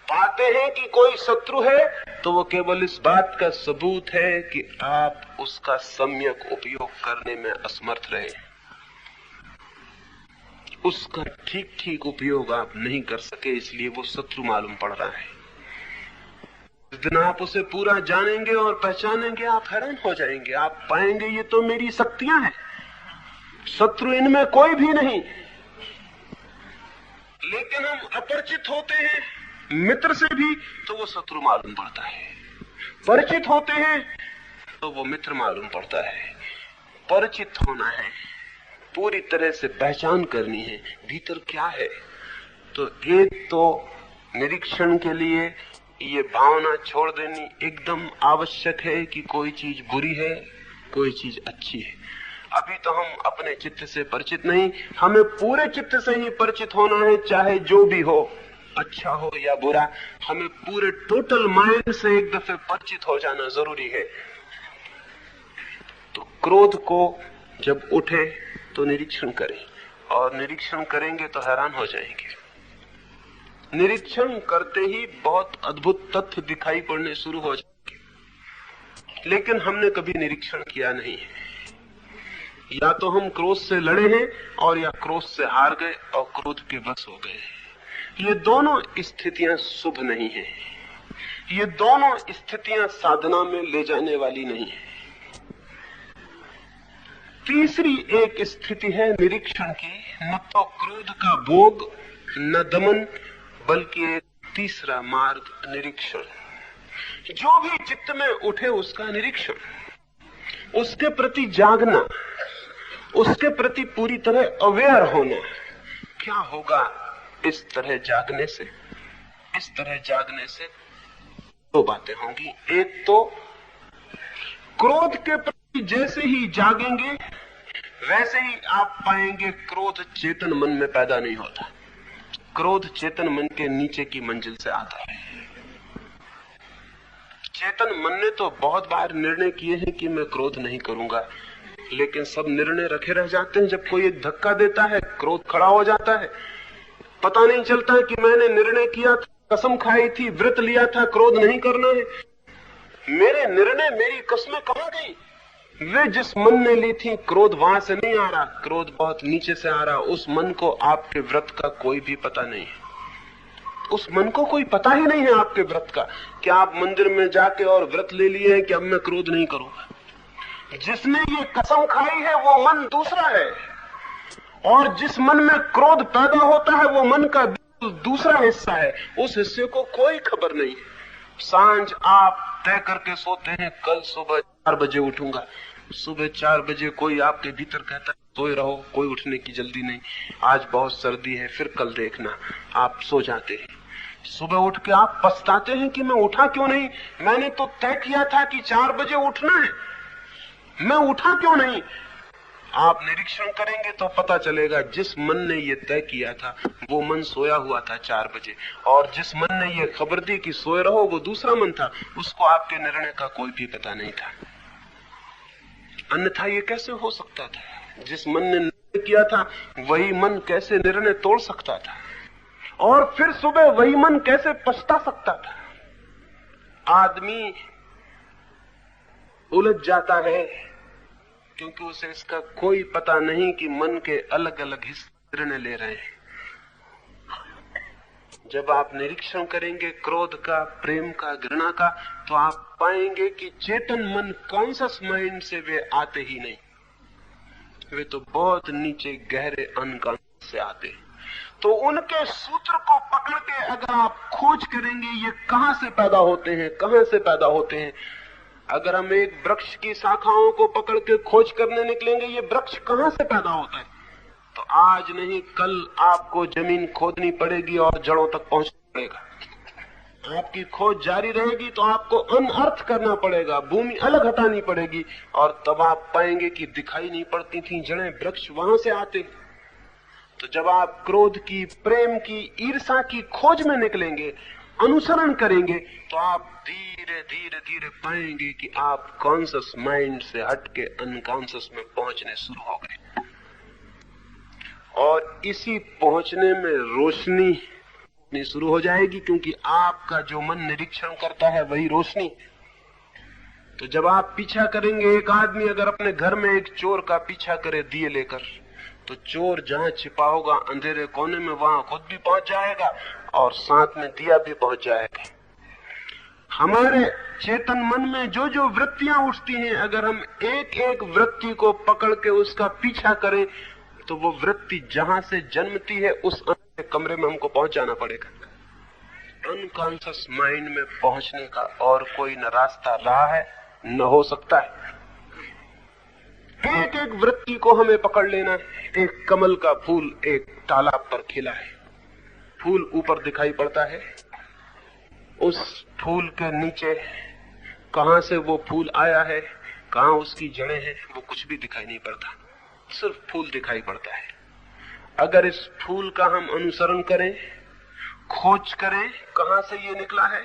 पाते हैं कि कोई शत्रु है तो वो केवल इस बात का सबूत है कि आप उसका सम्यक उपयोग करने में असमर्थ रहे। उसका ठीक ठीक उपयोग आप नहीं कर सके, इसलिए वो शत्रु मालूम पड़ रहा है। जिस दिन आप उसे पूरा जानेंगे और पहचानेंगे, आप हैरान हो जाएंगे। आप पाएंगे ये तो मेरी शक्तियां हैं, शत्रु इनमें कोई भी नहीं। लेकिन हम अपरिचित होते हैं मित्र से भी तो वो शत्रु मालूम पड़ता है, परिचित होते हैं तो वो मित्र मालूम पड़ता है। परिचित होना है, पूरी तरह से पहचान करनी है भीतर क्या है। तो एक तो निरीक्षण के लिए ये भावना छोड़ देनी एकदम आवश्यक है कि कोई चीज बुरी है, कोई चीज अच्छी है। अभी तो हम अपने चित्त से परिचित नहीं, हमें पूरे चित्त से ही परिचित होना है, चाहे जो भी हो, अच्छा हो या बुरा। हमें पूरे टोटल माइंड से एक दफे परिचित हो जाना जरूरी है। तो क्रोध को जब उठे तो निरीक्षण करें, और निरीक्षण करेंगे तो हैरान हो जाएंगे। निरीक्षण करते ही बहुत अद्भुत तथ्य दिखाई पड़ने शुरू हो जाएंगे। लेकिन हमने कभी निरीक्षण किया नहीं है। या तो हम क्रोध से लड़े हैं और या क्रोध से हार गए और क्रोध के वश हो गए। ये दोनों स्थितियां शुभ नहीं है। ये दोनों स्थितियां साधना में ले जाने वाली नहीं है। तीसरी एक स्थिति है निरीक्षण की, न तो क्रोध का भोग न दमन, बल्कि एक तीसरा मार्ग निरीक्षण। जो भी चित्त में उठे उसका निरीक्षण, उसके प्रति जागना, उसके प्रति पूरी तरह अवेयर होना। क्या होगा इस तरह जागने से? इस तरह जागने से दो बातें होंगी। एक तो क्रोध के प्रति जैसे ही जागेंगे वैसे ही आप पाएंगे क्रोध चेतन मन में पैदा नहीं होता। क्रोध चेतन मन के नीचे की मंजिल से आता है। चेतन मन ने तो बहुत बार निर्णय किए हैं कि मैं क्रोध नहीं करूंगा, लेकिन सब निर्णय रखे रह जाते हैं। जब कोई एक धक्का देता है, क्रोध खड़ा हो जाता है। पता नहीं चलता है कि मैंने निर्णय किया था कसम खाई थी, व्रत लिया था, क्रोध नहीं करना है। मेरे निर्णय, मेरी कस्में कहां गई? वे जिस मन ने ली थी, क्रोध वहां से नहीं आ रहा, क्रोध बहुत नीचे से आ रहा। उस मन को आपके व्रत का कोई भी पता नहीं है। उस मन को कोई पता ही नहीं है आपके व्रत का, कि आप मंदिर में जाके और व्रत ले लिए हैं कि अब मैं क्रोध नहीं करूंगा। जिसने ये कसम खाई है वो मन दूसरा है, और जिस मन में क्रोध पैदा होता है वो मन का दूसरा हिस्सा है। उस हिस्से को कोई खबर नहीं है। सांझ आप तय करके सोते हैं, कल सुबह 4 बजे उठूंगा। सुबह 4 बजे कोई आपके भीतर कहता है सोए रहो, कोई उठने की जल्दी नहीं, आज बहुत सर्दी है, फिर कल देखना। आप सो जाते हैं। सुबह उठ के आप पछताते हैं कि मैं उठा क्यों नहीं, मैंने तो तय किया था कि 4 बजे उठना है, मैं उठा क्यों नहीं। आप निरीक्षण करेंगे तो पता चलेगा, जिस मन ने ये तय किया था वो मन सोया हुआ था 4 बजे, और जिस मन ने ये खबर दी कि सोए रहो वो दूसरा मन था। उसको आपके निर्णय का कोई भी पता नहीं था। अन्यथा ये कैसे हो सकता था? जिस मन ने निर्णय किया था वही मन कैसे निर्णय तोड़ सकता था, और फिर सुबह वही मन कैसे पछता सकता था? आदमी उलझ जाता है क्योंकि उसे इसका कोई पता नहीं कि मन के अलग अलग हिस्से निर्णय ले रहे हैं। जब आप निरीक्षण करेंगे क्रोध का, प्रेम का, घृणा का, तो आप पाएंगे कि चेतन मन, कॉन्शियस माइंड से वे आते ही नहीं, वे तो बहुत नीचे गहरे अनकॉन्शियस से आते हैं। तो उनके सूत्र को पकड़ के अगर आप खोज करेंगे ये कहां से पैदा होते हैं, कहां से पैदा होते हैं। अगर हम एक वृक्ष की शाखाओं को पकड़ के खोज करने निकलेंगे ये वृक्ष कहां से पैदा होता है, तो आज नहीं कल आपको जमीन खोदनी पड़ेगी और जड़ों तक पहुंचना पड़ेगा। आपकी खोज जारी रहेगी तो आपको अनअर्थ करना पड़ेगा, भूमि अलग हटानी पड़ेगी, और तब आप पाएंगे कि दिखाई नहीं पड़ती थी जड़ें, वृक्ष वहां से आते। तो जब आप क्रोध की, प्रेम की, ईर्ष्या की खोज में निकलेंगे, अनुसरण करेंगे, तो आप धीरे धीरे धीरे पाएंगे कि आप कॉन्शियस माइंड से हटके अनकॉन्शियस में पहुंचने शुरू हो गए। और इसी पहुंचने में रोशनी शुरू हो जाएगी, क्योंकि आपका जो मन निरीक्षण करता है वही रोशनी। तो जब आप पीछा करेंगे, एक आदमी अगर अपने घर में एक चोर का पीछा करे दिए लेकर, तो चोर जहां छिपा होगा अंधेरे कोने में वहां खुद भी पहुंच जाएगा और साथ में दिया भी पहुंच जाएगा। हमारे चेतन मन में जो जो वृत्तियां उठती हैं, अगर हम एक एक वृत्ति को पकड़ के उसका पीछा करें तो वो वृत्ति जहां से जन्मती है उस कमरे में हमको पहुंच जाना पड़ेगा। अनकॉन्शियस माइंड में पहुंचने का और कोई न रास्ता रहा है न हो सकता है। एक एक वृत्ति को हमें पकड़ लेना है। एक कमल का फूल एक तालाब पर खिला है, फूल ऊपर दिखाई पड़ता है, उस फूल के नीचे कहां से वो फूल आया है, कहां उसकी जड़ें हैं, वो कुछ भी दिखाई नहीं पड़ता, सिर्फ फूल दिखाई पड़ता है। अगर इस फूल का हम अनुसरण करें, खोज करें कहां से ये निकला है,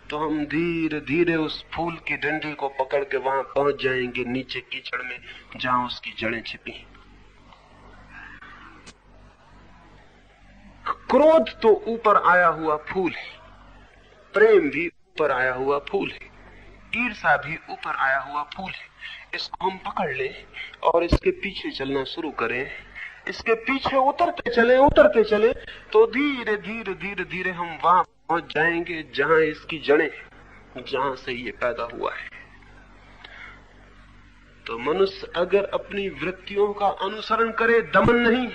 तो हम धीरे धीरे उस फूल की डंडी को पकड़ के वहां पहुंच जाएंगे, नीचे कीचड़ में जहां उसकी जड़ें छिपी। क्रोध तो ऊपर आया हुआ फूल है, प्रेम भी ऊपर आया हुआ फूल है, ईर्ष्या भी ऊपर आया हुआ फूल है। इसको हम पकड़ लें और इसके पीछे चलना शुरू करें, इसके पीछे उतरते चले तो धीरे धीरे धीरे धीरे हम वहां पहुंच जाएंगे जहां इसकी जड़ें, जहां से ये पैदा हुआ है। तो मनुष्य अगर अपनी वृत्तियों का अनुसरण करे, दमन नहीं,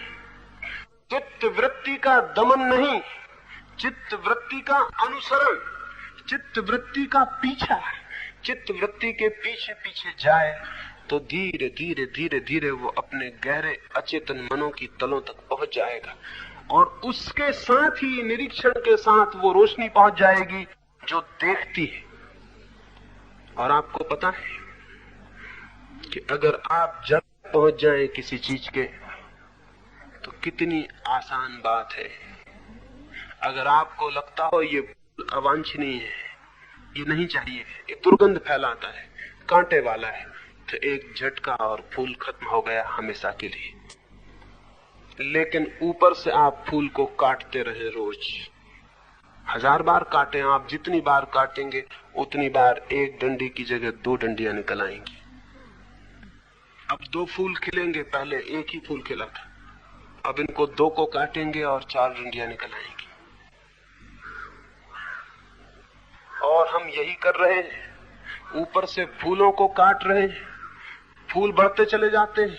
चित्त वृत्ति का दमन नहीं, चित्त वृत्ति का अनुसरण, चित्त वृत्ति का पीछा, चित्त वृत्ति के पीछे पीछे जाए, तो धीरे धीरे धीरे धीरे वो अपने गहरे अचेतन मनों की तलों तक पहुंच जाएगा, और उसके साथ ही निरीक्षण के साथ वो रोशनी पहुंच जाएगी जो देखती है। और आपको पता है कि अगर आप जब पहुंच जाएं किसी चीज के, तो कितनी आसान बात है। अगर आपको लगता हो ये अवांछनीय है, ये नहीं चाहिए, ये दुर्गंध फैलाता है, कांटे वाला है, तो एक झटका और फूल खत्म हो गया हमेशा के लिए। लेकिन ऊपर से आप फूल को काटते रहे रोज, 1000 बार काटें आप, जितनी बार काटेंगे उतनी बार एक डंडी की जगह 2 डंडियां निकल आएंगी। अब 2 फूल खिलेंगे, पहले एक ही फूल खिला था, अब इनको 2 को काटेंगे और 4 डंडियां निकल आएंगी। और हम यही कर रहे हैं, ऊपर से फूलों को काट रहे हैं, फूल बढ़ते चले जाते हैं।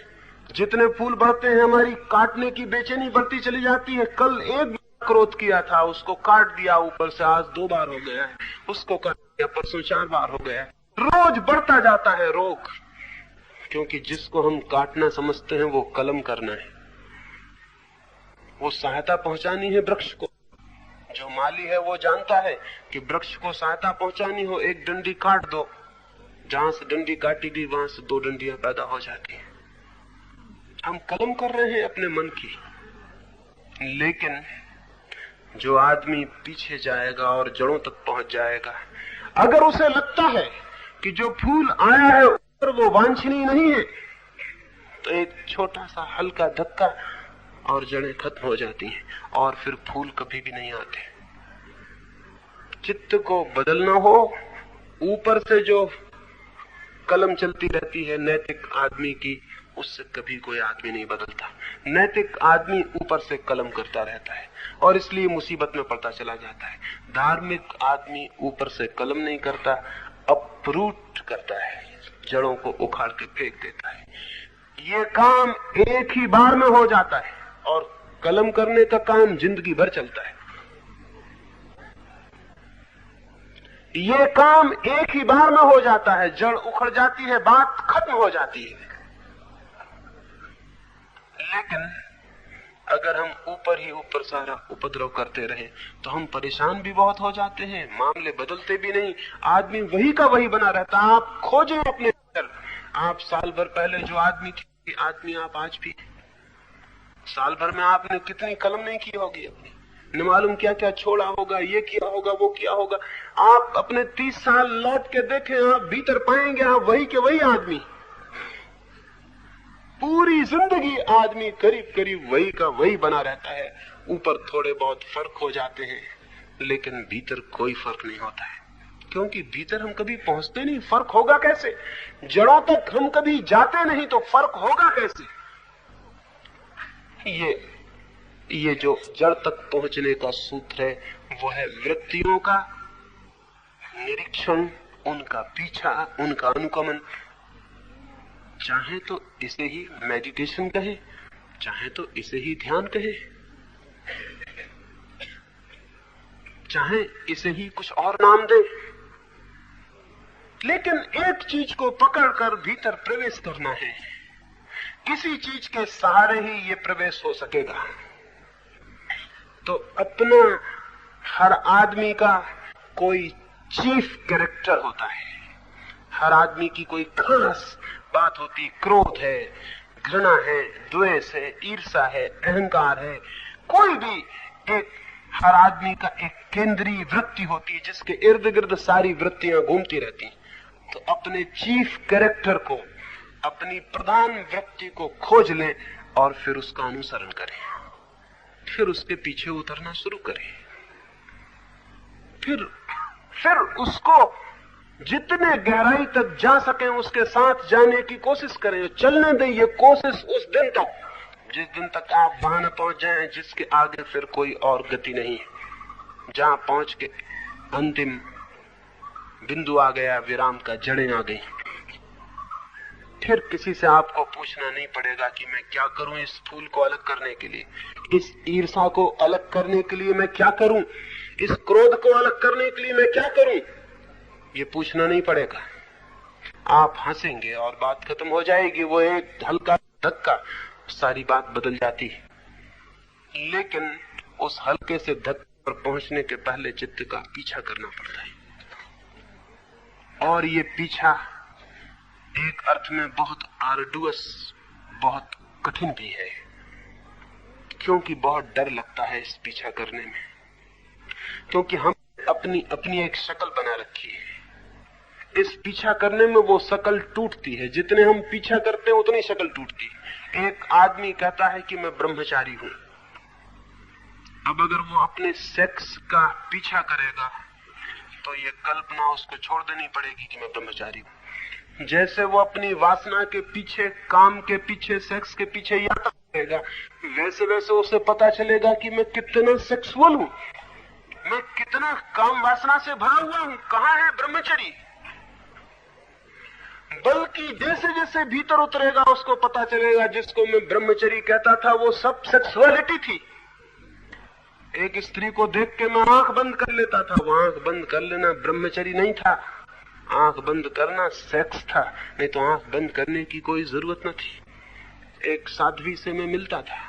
जितने फूल बढ़ते हैं हमारी काटने की बेचैनी बढ़ती चली जाती है। कल एक क्रोध किया था, उसको काट दिया ऊपर से, आज 2 बार हो गया है, उसको काट दिया, परसों 4 बार हो गया है। रोज बढ़ता जाता है रोग, क्योंकि जिसको हम काटना समझते हैं वो कलम करना है, वो सहायता पहुंचानी है वृक्ष को। जो माली है वो जानता है कि वृक्ष को सहायता पहुंचानी हो, एक डंडी काट दो, जहां से डंडी काटी गई वहां से 2 डंडियां पैदा हो जाती हैं। हम कलम कर रहे हैं अपने मन की। लेकिन जो आदमी पीछे जाएगा और जड़ों तक पहुंच जाएगा, अगर उसे लगता है कि जो फूल आया है ऊपर वो वांछनीय नहीं है, तो एक छोटा सा हल्का धक्का और जड़ें खत्म हो जाती हैं और फिर फूल कभी भी नहीं आते। चित्त को बदलना हो, ऊपर से जो कलम चलती रहती है नैतिक आदमी की, उससे कभी कोई आदमी नहीं बदलता। नैतिक आदमी ऊपर से कलम करता रहता है और इसलिए मुसीबत में पड़ता चला जाता है। धार्मिक आदमी ऊपर से कलम नहीं करता, अपरूट करता है, जड़ों को उखाड़ के फेंक देता है। ये काम एक ही बार में हो जाता है और कलम करने का काम जिंदगी भर चलता है। ये काम एक ही बार में हो जाता है, जड़ उखड़ जाती है, बात खत्म हो जाती है। लेकिन अगर हम ऊपर ही ऊपर सारा उपद्रव करते रहे तो हम परेशान भी बहुत हो जाते हैं, मामले बदलते भी नहीं, आदमी वही का वही बना रहता। आप खोजें अपने अंदर, आप साल भर पहले जो आदमी थे, आदमी आप आज भी। साल भर में आपने कितनी कलम नहीं की होगी अपनी, न मालूम क्या क्या छोड़ा होगा, ये किया होगा, वो किया होगा। आप अपने 30 साल लौट के देखें, आप भीतर पाएंगे आप वही के वही आदमी। पूरी जिंदगी आदमी करीब करीब वही का वही बना रहता है। ऊपर थोड़े बहुत फर्क हो जाते हैं, लेकिन भीतर कोई फर्क नहीं होता है, क्योंकि भीतर हम कभी पहुंचते नहीं। फर्क होगा कैसे? जड़ों तक हम कभी जाते नहीं तो फर्क होगा कैसे? ये जो जड़ तक पहुंचने का सूत्र है वो है वृत्तियों का निरीक्षण, उनका पीछा, उनका अनुगमन। चाहे तो इसे ही मेडिटेशन कहे, चाहे तो इसे ही ध्यान कहे, चाहे इसे ही कुछ और नाम दे, लेकिन एक चीज को पकड़कर भीतर प्रवेश करना है। किसी चीज के सहारे ही ये प्रवेश हो सकेगा। तो अपना हर आदमी का कोई चीफ कैरेक्टर होता है, हर आदमी की कोई खास बात होती। क्रोध है, घृणा है, द्वेष है, ईर्ष्या है, अहंकार है, कोई भी एक हर आदमी का एक केंद्रीय वृत्ति होती है जिसके इर्द गिर्द सारी वृत्तियां घूमती रहती। तो अपने चीफ कैरेक्टर को, अपनी प्रधान वृत्ति को खोज लें और फिर उसका अनुसरण करें, फिर उसके पीछे उतरना शुरू करें, फिर उसको जितने गहराई तक जा सके उसके साथ जाने की कोशिश करें। चलने दें ये कोशिश उस दिन तक जिस दिन तक आप वहां न पहुंच जाएं जिसके आगे फिर कोई और गति नहीं है। जहां पहुंच के अंतिम बिंदु आ गया, विराम का, जड़ें आ गई, फिर किसी से आपको पूछना नहीं पड़ेगा कि मैं क्या करूं इस फूल को अलग करने के लिए, इस ईर्ष्या को अलग करने के लिए मैं क्या करूं, इस क्रोध को अलग करने के लिए मैं क्या करूं। ये पूछना नहीं पड़ेगा। आप हंसेंगे और बात खत्म हो जाएगी। वो एक हल्का धक्का, सारी बात बदल जाती है। लेकिन उस हल्के से धक्के पर पहुंचने के पहले चित्त का पीछा करना पड़ता है, और ये पीछा एक अर्थ में बहुत आर्डुअस, बहुत कठिन भी है, क्योंकि बहुत डर लगता है इस पीछा करने में, क्योंकि हम अपनी एक शक्ल बना रखी है। इस पीछा करने में वो शक्ल टूटती है, जितने हम पीछा करते हैं उतनी शक्ल टूटती है। एक आदमी कहता है कि मैं ब्रह्मचारी हूं, अब अगर वो अपने सेक्स का पीछा करेगा तो ये कल्पना उसको छोड़ देनी पड़ेगी कि मैं ब्रह्मचारी हूं। जैसे वो अपनी वासना के पीछे, काम के पीछे, सेक्स के पीछे यात्रा करेगा, वैसे वैसे उसे पता चलेगा कि मैं कितना सेक्सुअल हूं, मैं कितना काम वासना से भरा हुआ हूं, कहां है ब्रह्मचर्य। बल्कि जैसे जैसे भीतर उतरेगा उसको पता चलेगा जिसको मैं ब्रह्मचर्य कहता था वो सब सेक्सुअलिटी थी। एक स्त्री को देख के मैं आंख बंद कर लेता था, वो आंख बंद कर लेना ब्रह्मचर्य नहीं था, आंख बंद करना सेक्स था। नहीं तो आंख बंद करने की कोई जरूरत न थी। एक साध्वी से मैं मिलता था,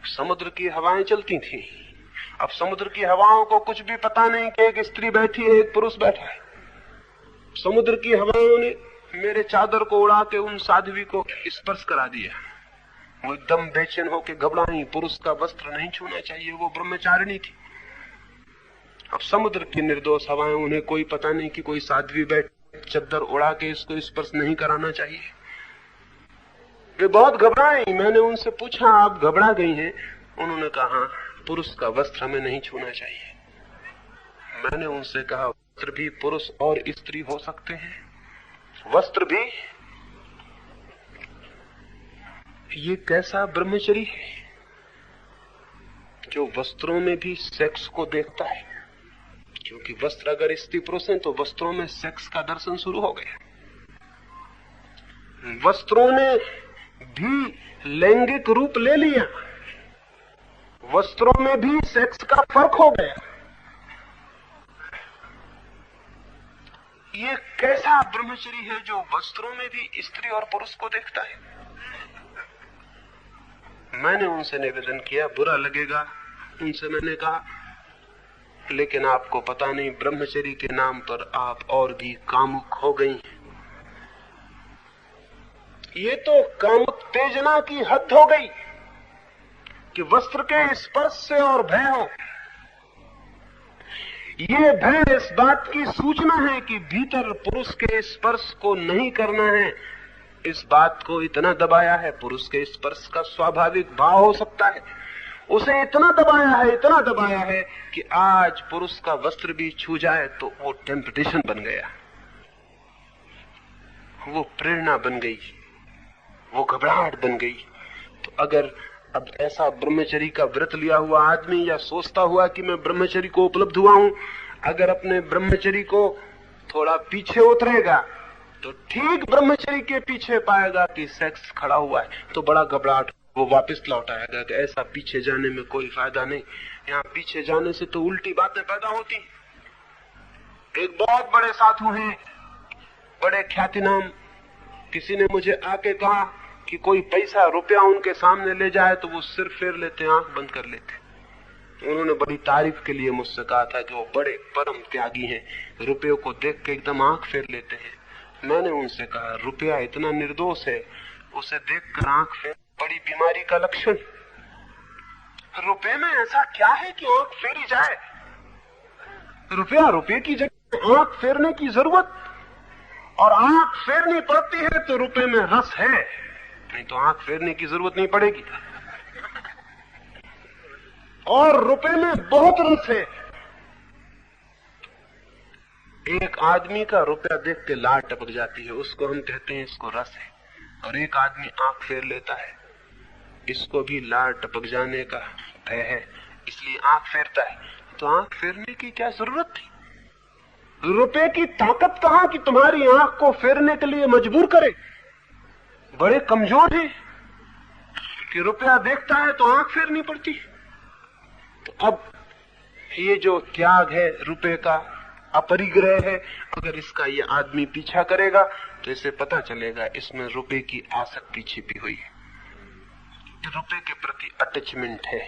समुद्र की हवाएं चलती थी। अब समुद्र की हवाओं को कुछ भी पता नहीं कि एक स्त्री बैठी है, एक पुरुष बैठा है। समुद्र की हवाओं ने मेरे चादर को उड़ा के उन साध्वी को स्पर्श करा दिया। वो एकदम बेचैन होके घबराई, पुरुष का वस्त्र नहीं छूना चाहिए, वो ब्रह्मचारिणी थी। अब समुद्र की निर्दोष हवाएं, उन्हें कोई पता नहीं कि कोई साध्वी बैठ चादर उड़ा के इसको स्पर्श नहीं कराना चाहिए। वे बहुत घबराई। मैंने उनसे पूछा आप घबरा गई हैं? उन्होंने कहा पुरुष का वस्त्र हमें नहीं छूना चाहिए। मैंने उनसे कहा वस्त्र भी पुरुष और स्त्री हो सकते हैं, वस्त्र भी। ये कैसा ब्रह्मचर्य है जो वस्त्रों में भी सेक्स को देखता है? क्योंकि वस्त्र अगर स्त्री पुरुष हैं तो वस्त्रों में सेक्स का दर्शन शुरू हो गया। वस्त्रों ने भी लैंगिक रूप ले लिया, वस्त्रों में भी सेक्स का फर्क हो गया। ये कैसा ब्रह्मचर्य है जो वस्त्रों में भी स्त्री और पुरुष को देखता है? मैंने उनसे निवेदन किया, बुरा लगेगा उनसे मैंने कहा, लेकिन आपको पता नहीं ब्रह्मचर्य के नाम पर आप और भी कामुक हो गई। ये तो कामोत्तेजना की हद हो गई कि वस्त्र के स्पर्श से और भय हो। ये भय इस बात की सूचना है कि भीतर पुरुष के स्पर्श को नहीं करना है। इस बात को इतना दबाया है, पुरुष के स्पर्श का स्वाभाविक भाव हो सकता है, उसे इतना दबाया है कि आज पुरुष का वस्त्र भी छू जाए तो वो टेम्पटेशन बन गया, वो प्रेरणा बन गई, वो घबराहट बन गई। तो अगर अब ऐसा ब्रह्मचर्य का व्रत लिया हुआ आदमी या सोचता हुआ कि मैं ब्रह्मचर्य को उपलब्ध हुआ हूं, अगर अपने ब्रह्मचर्य को थोड़ा पीछे उतरेगा तो ठीक ब्रह्मचर्य के पीछे पाएगा कि सेक्स खड़ा हुआ है, तो बड़ा घबराहट, वो वापस लौट आएगा कि ऐसा पीछे जाने में कोई फायदा नहीं, यहाँ पीछे जाने से तो उल्टी बातें पैदा होती। एक बहुत बड़े साधु हैं, बड़े ख्यातिनाम, किसी ने मुझे आके कहा कि कोई पैसा रुपया उनके सामने ले जाए तो वो सिर फेर लेते, आंख बंद कर लेते। उन्होंने बड़ी तारीफ के लिए मुझसे कहा था कि वो बड़े परम त्यागी हैं, रुपये को देख के एकदम आंख फेर लेते हैं। मैंने उनसे कहा रुपया इतना निर्दोष है, उसे देखकर आंख फेर बड़ी बीमारी का लक्षण। रुपये में ऐसा क्या है कि आंख फेरी जाए? रुपया रुपये की जगह आंख फेरने की जरूरत, और आंख फेरनी पड़ती है तो रुपये में रस है, नहीं तो आंख फेरने की जरूरत नहीं पड़ेगी। और रुपये में बहुत रस है। एक आदमी का रुपया देख के लार टपक जाती है, उसको हम कहते हैं इसको रस है। और एक आदमी आंख फेर लेता है, इसको भी लार टपक जाने का भय है, इसलिए आंख फेरता है। तो आंख फेरने की क्या जरूरत थी? रुपए की ताकत कहां कि तुम्हारी आंख को फेरने के लिए मजबूर करे? बड़े कमजोर हैं कि रुपया देखता है तो आंख फेरनी पड़ती। तो अब ये जो त्याग है रुपए का, अपरिग्रह है, अगर इसका ये आदमी पीछा करेगा तो इसे पता चलेगा इसमें रुपए की आसक्ति छिपी हुई है, रुपए के प्रति अटैचमेंट है।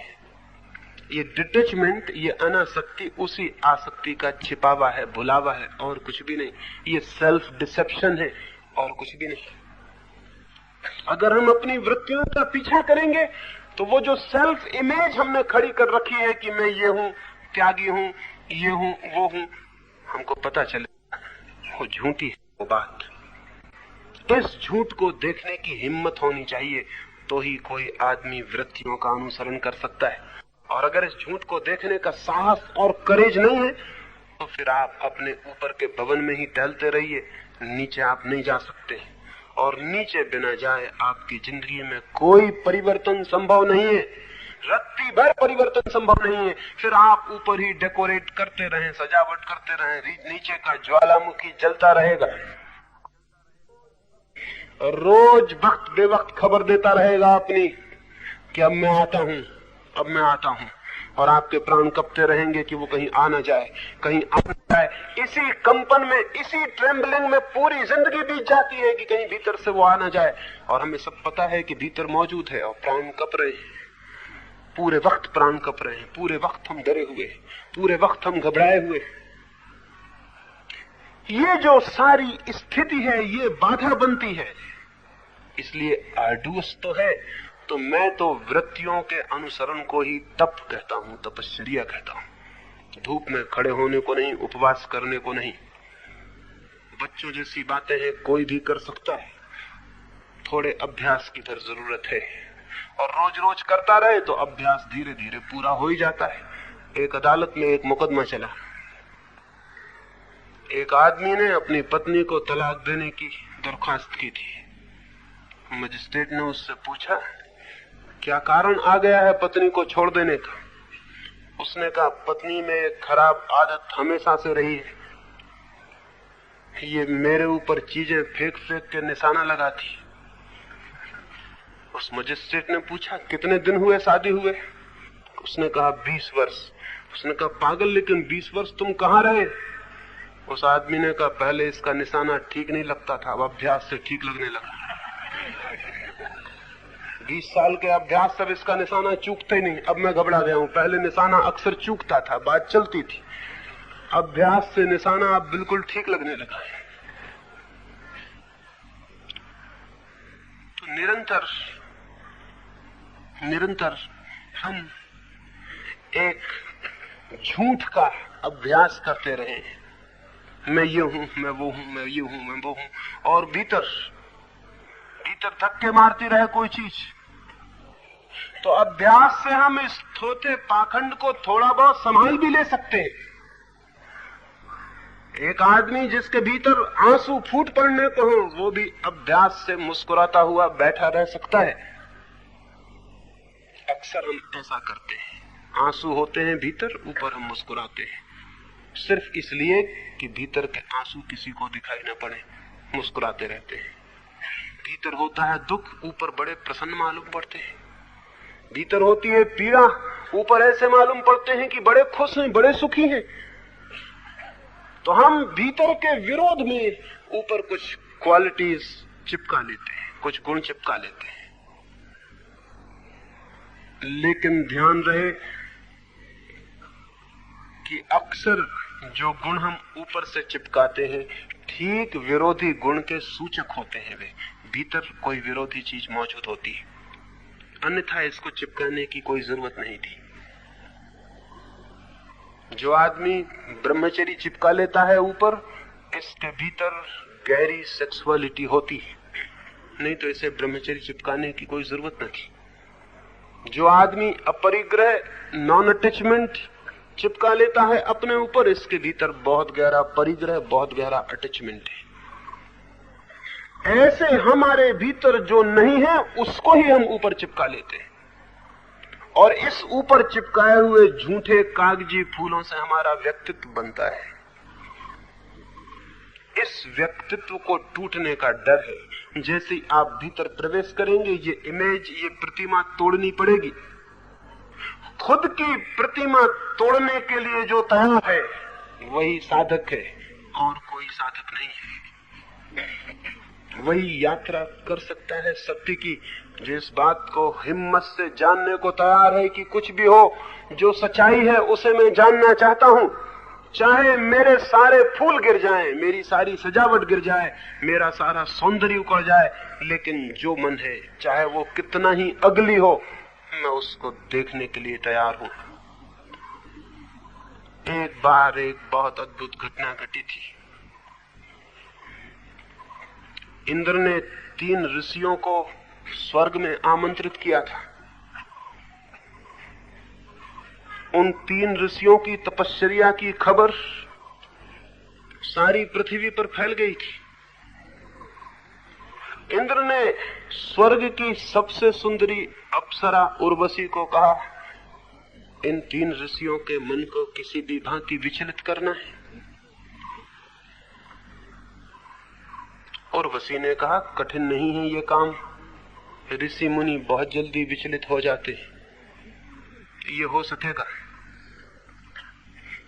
ये डिटैचमेंट, ये अनासक्ति उसी आसक्ति का छिपावा है, भुलावा है, और कुछ भी नहीं। ये सेल्फ डिसेप्शन है और कुछ भी नहीं। अगर हम अपनी वृत्तियों का पीछा करेंगे तो वो जो सेल्फ इमेज हमने खड़ी कर रखी है कि मैं ये हूं, त्यागी हूं, ये हूं, वो हूं, हमको पता चलेगा वो झूठी है वो बात। इस झूठ को देखने की हिम्मत होनी चाहिए, तो ही कोई आदमी वृत्तियों का अनुसरण कर सकता है। और अगर इस झूठ को देखने का साहस और करेज नहीं है तो फिर आप अपने ऊपर के भवन में ही टहलते रहिए, नीचे आप नहीं जा सकते। और नीचे बिना जाए आपकी जिंदगी में कोई परिवर्तन संभव नहीं है, रत्ती भर परिवर्तन संभव नहीं है। फिर आप ऊपर ही डेकोरेट करते रहें, सजावट करते रहें, नीचे का ज्वालामुखी जलता रहेगा, रोज वक्त बेवक्त खबर देता रहेगा अपनी कि अब मैं आता हूं, अब मैं आता हूं, और आपके प्राण कपते रहेंगे कि वो कहीं आ ना जाए, कहीं आ ना जाए। इसी कंपन में, इसी ट्रेम्बलिंग में पूरी जिंदगी बीत जाती है कि कहीं भीतर से वो आ ना जाए। और हमें सब पता है कि भीतर मौजूद है और प्राण कप रहे हैं, पूरे वक्त प्राण कप रहे हैं, पूरे वक्त हम डरे हुए, पूरे वक्त हम घबराए हुए। ये जो सारी स्थिति है ये बाधा बनती है, इसलिए आर्डुअस तो है। तो मैं तो वृत्तियों के अनुसरण को ही तप कहता हूं, तपस्या कहता हूं, धूप में खड़े होने को नहीं, उपवास करने को नहीं। बच्चों जैसी बातें हैं कोई भी कर सकता है, थोड़े अभ्यास की फिर जरूरत है, और रोज रोज करता रहे तो अभ्यास धीरे धीरे पूरा हो ही जाता है। एक अदालत में एक मुकदमा चला, एक आदमी ने अपनी पत्नी को तलाक देने की दरख्वास्त की थी। मजिस्ट्रेट ने उससे पूछा क्या कारण आ गया है पत्नी को छोड़ देने का। उसने कहा पत्नी में एक खराब आदत हमेशा से रही है, ये मेरे ऊपर चीजें फेंक फेंक के निशाना लगाती। उस मजिस्ट्रेट ने पूछा कितने दिन हुए शादी हुए। उसने कहा 20 वर्ष। उसने कहा पागल, लेकिन 20 वर्ष तुम कहाँ रहे। उस आदमी ने कहा पहले इसका निशाना ठीक नहीं लगता था, अब अभ्यास से ठीक लगने लगा। 20 साल के अभ्यास से इसका निशाना चूकते ही नहीं, अब मैं घबरा गया हूं। पहले निशाना अक्सर चूकता था, बात चलती थी, अभ्यास से निशाना अब बिल्कुल ठीक लगने लगा है। तो निरंतर हम एक झूठ का अभ्यास करते रहे, मैं ये हूं, मैं वो हूं, मैं ये हूं, मैं वो हूं, और भीतर धक्के मारती रहे कोई चीज। तो अभ्यास से हम इस थोथे पाखंड को थोड़ा बहुत संभाल भी ले सकते हैं। एक आदमी जिसके भीतर आंसू फूट पड़ने को हो, वो भी अभ्यास से मुस्कुराता हुआ बैठा रह सकता है। अक्सर हम ऐसा करते हैं, आंसू होते हैं भीतर, ऊपर हम मुस्कुराते हैं, सिर्फ इसलिए कि भीतर के आंसू किसी को दिखाई न पड़े, मुस्कुराते रहते हैं। भीतर होता है दुख, ऊपर बड़े प्रसन्न मालूम पड़ते हैं। भीतर होती है पीड़ा, ऊपर ऐसे मालूम पड़ते हैं कि बड़े खुश हैं, बड़े सुखी हैं। तो हम भीतर के विरोध में ऊपर कुछ क्वालिटीज चिपका लेते हैं, कुछ गुण चिपका लेते हैं। लेकिन ध्यान रहे कि अक्सर जो गुण हम ऊपर से चिपकाते हैं ठीक विरोधी गुण के सूचक होते हैं। वे भीतर कोई विरोधी चीज मौजूद होती है, अन्यथा इसको चिपकाने की कोई जरूरत नहीं थी। जो आदमी ब्रह्मचर्य चिपका लेता है ऊपर, इसके भीतर गहरी सेक्सुअलिटी होती है, नहीं तो इसे ब्रह्मचर्य चिपकाने की कोई जरूरत न थी। जो आदमी अपरिग्रह, नॉन अटैचमेंट चिपका लेता है अपने ऊपर, इसके भीतर बहुत गहरा परिग्रह, बहुत गहरा अटैचमेंट है। ऐसे हमारे भीतर जो नहीं है उसको ही हम ऊपर चिपका लेते हैं, और इस ऊपर चिपकाए हुए झूठे कागजी फूलों से हमारा व्यक्तित्व बनता है। इस व्यक्तित्व को टूटने का डर है। जैसे आप भीतर प्रवेश करेंगे, ये इमेज, ये प्रतिमा तोड़नी पड़ेगी। खुद की प्रतिमा तोड़ने के लिए जो तैयार है वही साधक है, और कोई साधक नहीं है। वही यात्रा कर सकता है सत्य की, जो इस बात को हिम्मत से जानने को तैयार है कि कुछ भी हो, जो सच्चाई है उसे मैं जानना चाहता हूं। चाहे मेरे सारे फूल गिर जाएं, मेरी सारी सजावट गिर जाए, मेरा सारा सौंदर्य उखड़ जाए, लेकिन जो मन है चाहे वो कितना ही अगली हो, मैं उसको देखने के लिए तैयार हूं। एक बार एक बहुत अद्भुत घटना घटी थी। इंद्र ने 3 ऋषियों को स्वर्ग में आमंत्रित किया था। उन 3 ऋषियों की तपश्चर्या की खबर सारी पृथ्वी पर फैल गई थी। इंद्र ने स्वर्ग की सबसे सुंदरी अप्सरा उर्वशी को कहा, इन 3 ऋषियों के मन को किसी भी भांति विचलित करना है। उर्वशी ने कहा, कठिन नहीं है ये काम, ऋषि मुनि बहुत जल्दी विचलित हो जाते हैं, ये हो सकेगा।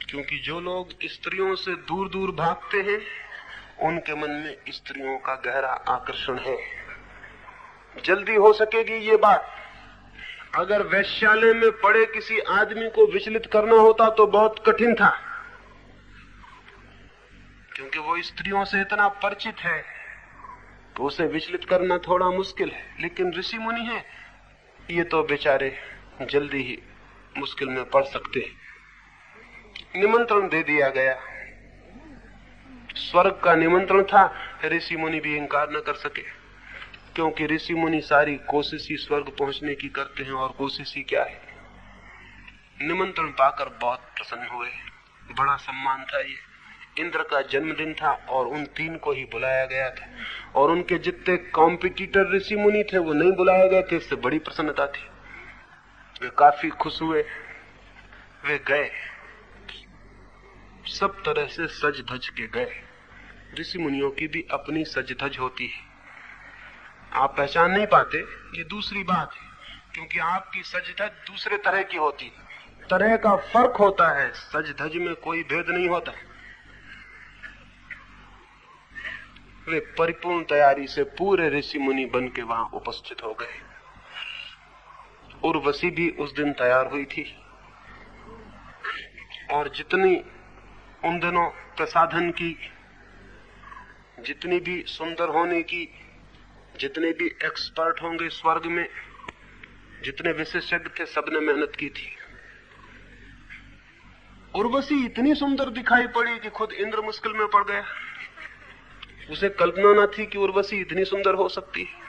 क्योंकि जो लोग स्त्रियों से दूर दूर भागते हैं उनके मन में स्त्रियों का गहरा आकर्षण है, जल्दी हो सकेगी ये बात। अगर वैश्यालय में पड़े किसी आदमी को विचलित करना होता तो बहुत कठिन था, क्योंकि वो स्त्रियों से इतना परिचित है तो उसे विचलित करना थोड़ा मुश्किल है। लेकिन ऋषि मुनि हैं, ये तो बेचारे जल्दी ही मुश्किल में पड़ सकते हैं। निमंत्रण दे दिया गया, स्वर्ग का निमंत्रण था, ऋषि मुनि भी इंकार न कर सके, क्योंकि ऋषि मुनि सारी कोशिश ही स्वर्ग पहुंचने की करते हैं, और कोशिश ही क्या है। निमंत्रण पाकर बहुत प्रसन्न हुए, बड़ा सम्मान था ये। इंद्र का जन्मदिन था और उन 3 को ही बुलाया गया था, और उनके जितने कॉम्पिटिटर ऋषि मुनि थे वो नहीं बुलाए गए थे, इससे बड़ी प्रसन्नता थी। वे काफी खुश हुए, वे गए, सब तरह से सज धज के गए। ऋषि मुनियों की भी अपनी सज धज होती है, आप पहचान नहीं पाते, ये दूसरी बात है, क्योंकि आपकी सज धज दूसरे तरह की होती है, तरह का फर्क होता है, सज धज में कोई भेद नहीं होता। वे परिपूर्ण तैयारी से पूरे ऋषि मुनि बन के वहां उपस्थित हो गए। उर्वशी भी उस दिन तैयार हुई थी, और जितनी उन दिनों प्रसाधन की, जितनी भी सुंदर होने की, जितने भी एक्सपर्ट होंगे स्वर्ग में, जितने विशेषज्ञ थे, सबने मेहनत की थी। उर्वशी इतनी सुंदर दिखाई पड़ी कि खुद इंद्र मुश्किल में पड़ गया। उसे कल्पना न थी कि उर्वशी इतनी सुंदर हो सकती है।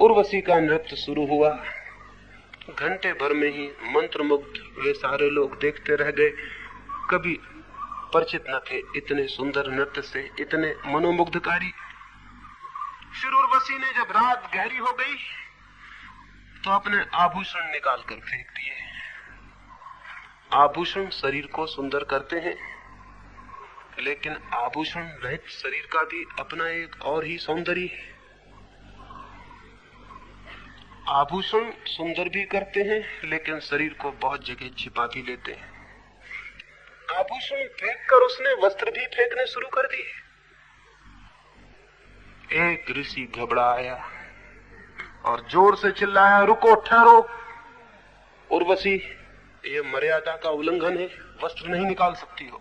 उर्वशी का नृत्य शुरू हुआ, घंटे भर में ही मंत्रमुग्ध वे सारे लोग देखते रह गए। कभी परिचित न थे इतने सुंदर नृत्य से, इतने मनोमुग्धकारी। फिर उर्वशी ने जब रात गहरी हो गई तो अपने आभूषण निकाल कर फेंक दिए। आभूषण शरीर को सुंदर करते हैं, लेकिन आभूषण रहित शरीर का भी अपना एक और ही सौंदर्य है। आभूषण सुंदर भी करते हैं, लेकिन शरीर को बहुत जगह छिपा भी लेते हैं। आभूषण फेंककर उसने वस्त्र भी फेंकने शुरू कर दिए। एक ऋषि घबराया और जोर से चिल्लाया, रुको, ठहरो। उर्वशी, ये मर्यादा का उल्लंघन है, वस्त्र नहीं निकाल सकती हो।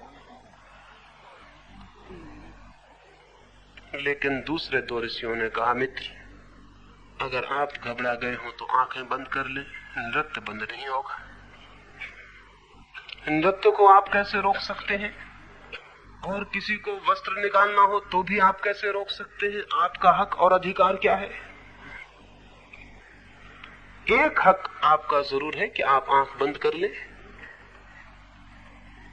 लेकिन दूसरे 2 ऋषियों ने कहा, मित्र, अगर आप घबरा गए हो तो आंखें बंद कर ले, नृत्य बंद नहीं होगा। नृत्य को आप कैसे रोक सकते हैं? और किसी को वस्त्र निकालना हो तो भी आप कैसे रोक सकते हैं? आपका हक और अधिकार क्या है? एक हक आपका जरूर है कि आप आंख बंद कर ले,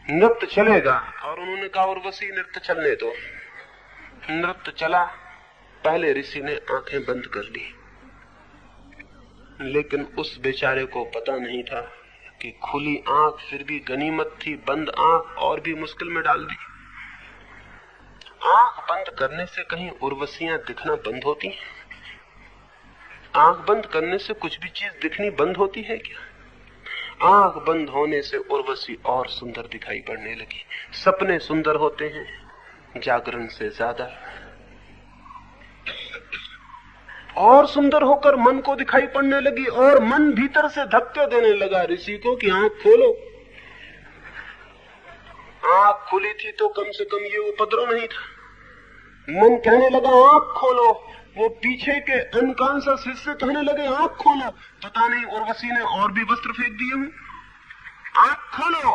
नृत्य चलेगा। और उन्होंने कहा, उर्वशी, नृत्य चलने दो। नृत्य चला, पहले ऋषि ने आंखें बंद कर ली, लेकिन उस बेचारे को पता नहीं था कि खुली आंख फिर भी गनीमत थी, बंद आंख और भी मुश्किल में डाल दी। आंख बंद करने से कहीं उर्वशियां दिखना बंद होती हैं? आंख बंद करने से कुछ भी चीज दिखनी बंद होती है क्या? आंख बंद होने से उर्वशी और सुंदर दिखाई पड़ने लगी। सपने सुंदर होते हैं जागरण से ज्यादा, और सुंदर होकर मन को दिखाई पड़ने लगी, और मन भीतर से धक्के देने लगा ऋषि को कि आंख खोलो। आंख खुली थी तो कम से कम ये उपद्रव नहीं था। मन कहने लगा, आंख खोलो। वो पीछे के अनकॉन्शियस हिस्से कहने लगे, आंख खोलो। पता नहीं उर्वशी ने और भी वस्त्र फेंक दिए हूं, आंख खोलो।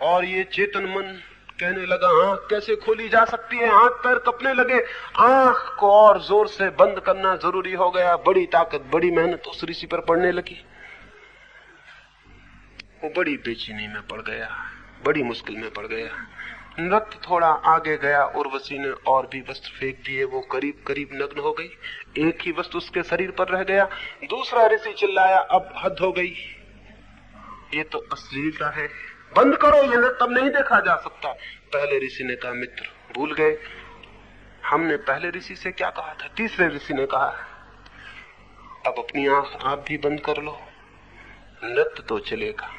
और ये चेतन मन कहने लगा, आंख कैसे खोली जा सकती है? हाथ पैर कपने लगे। आंख को और जोर से बंद करना जरूरी हो गया। बड़ी ताकत, बड़ी मेहनत उस ऋषि पर पड़ने लगी। वो बड़ी बेचैनी में पड़ गया, बड़ी मुश्किल में पड़ गया। नृत्य थोड़ा आगे गया, उर्वशी ने और भी वस्त्र फेंक दिए। वो करीब करीब नग्न हो गई, एक ही वस्त्र उसके शरीर पर रह गया। दूसरा ऋषि चिल्लाया, अब हद हो गई, ये तो अश्लीलता है, बंद करो, ये नृत्य अब नहीं देखा जा सकता। पहले ऋषि ने कहा, मित्र भूल गए हमने पहले ऋषि से क्या कहा था। तीसरे ऋषि ने कहा, अब अपनी आंख आप भी बंद कर लो, नृत्य तो चलेगा,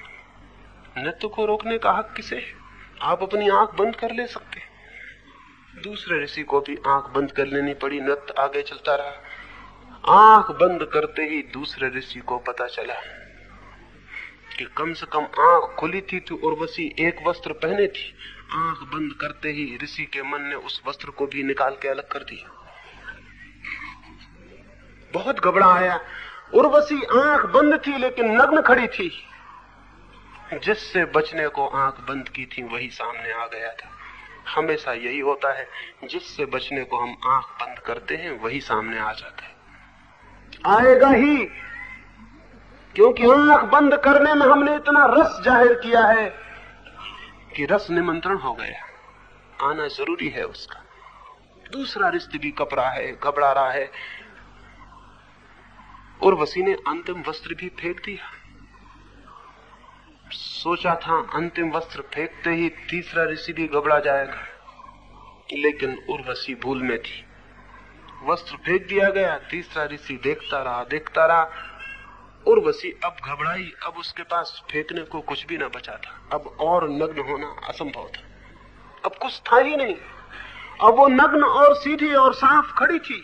नृत्य को रोकने का हक किसे है? आप अपनी आंख बंद कर ले सकते। दूसरे ऋषि को भी आंख बंद कर लेनी पड़ी, नृत्य आगे चलता रहा। आंख बंद करते ही दूसरे ऋषि को पता चला कि कम से कम आंख खुली थी तो उर्वशी एक वस्त्र पहने थी। आंख बंद करते ही ऋषि के मन ने उस वस्त्र को भी निकाल के अलग कर दिया। बहुत घबराया। उर्वशी आंख बंद थी लेकिन नग्न खड़ी थी। जिससे बचने को आंख बंद की थी वही सामने आ गया था। हमेशा यही होता है, जिससे बचने को हम आंख बंद करते हैं वही सामने आ जाता है, आएगा ही, क्योंकि आंख बंद करने में हमने इतना रस जाहिर किया है कि रस निमंत्रण हो गया, आना जरूरी है उसका। दूसरा रिश्ते भी कपरा है, घबरा रहा है। उर्वशी ने अंतिम वस्त्र भी फेंक दिया। सोचा था अंतिम वस्त्र फेंकते ही तीसरा ऋषि भी घबरा जाएगा, लेकिन उर्वशी भूल में थी। वस्त्र फेंक दिया गया, तीसरा ऋषि देखता रहा। उर्वशी अब घबराई, अब उसके पास फेंकने को कुछ भी न बचा था। अब और नग्न होना असंभव था, अब कुछ था ही नहीं। अब वो नग्न और सीधी और साफ खड़ी थी,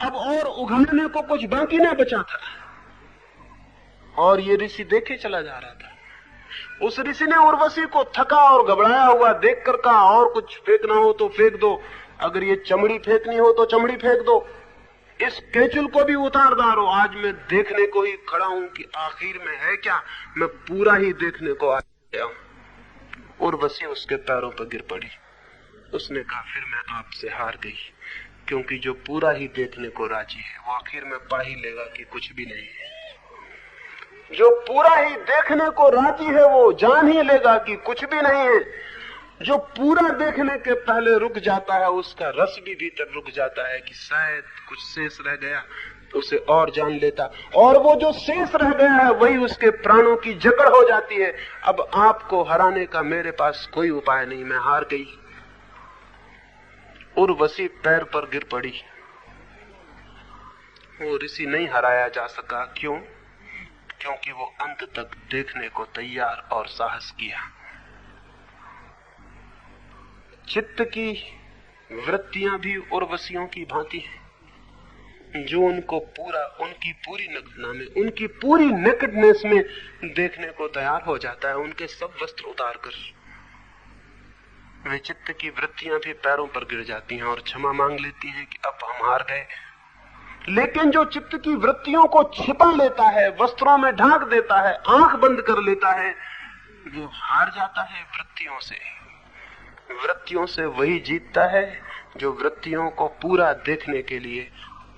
अब और उघाड़ने को कुछ बाकी न बचा था। और ये ऋषि देखे चला जा रहा था। उस ऋषि ने उर्वशी को थका और घबराया हुआ देखकर कहा, और कुछ फेंकना हो तो फेंक दो, अगर ये चमड़ी फेंकनी हो तो चमड़ी फेंक दो, इस केचुल को भी उतार डालो। आज मैं देखने को ही खड़ा हूं कि आखिर में है क्या, मैं पूरा ही देखने को आ गया हूं। उर्वशी उसके पैरों पर गिर पड़ी। उसने कहा, फिर मैं आपसे हार गई, क्योंकि जो पूरा ही देखने को राजी है वो आखिर में पा ही लेगा कि कुछ भी नहीं है। जो पूरा ही देखने को राजी है वो जान ही लेगा कि कुछ भी नहीं है। जो पूरा देखने के पहले रुक जाता है उसका रस भी भीतर रुक जाता है कि शायद कुछ शेष रह गया तो उसे और जान लेता, और वो जो शेष रह गया है वही उसके प्राणों की जकड़ हो जाती है। अब आपको हराने का मेरे पास कोई उपाय नहीं, मैं हार गई। उर्वशी पैर पर गिर पड़ी। वो ऋषि नहीं हराया जा सका। क्यों? क्योंकि वो अंत तक देखने को तैयार और साहस किया। चित्त की वृत्तियां भी उर्वशियों की भांति हैं, जो उनको पूरा, उनकी पूरी नग्नता में, उनकी पूरी नेकेडनेस में देखने को तैयार हो जाता है, उनके सब वस्त्र उतार कर। वे चित्त की वृत्तियां भी पैरों पर गिर जाती हैं और क्षमा मांग लेती हैं कि अब हम हार गए। लेकिन जो चित्त की वृत्तियों को छिपा लेता है, वस्त्रों में ढांक देता है, आंख बंद कर लेता है, वो हार जाता है वृत्तियों से। वृत्तियों से वही जीतता है जो वृत्तियों को पूरा देखने के लिए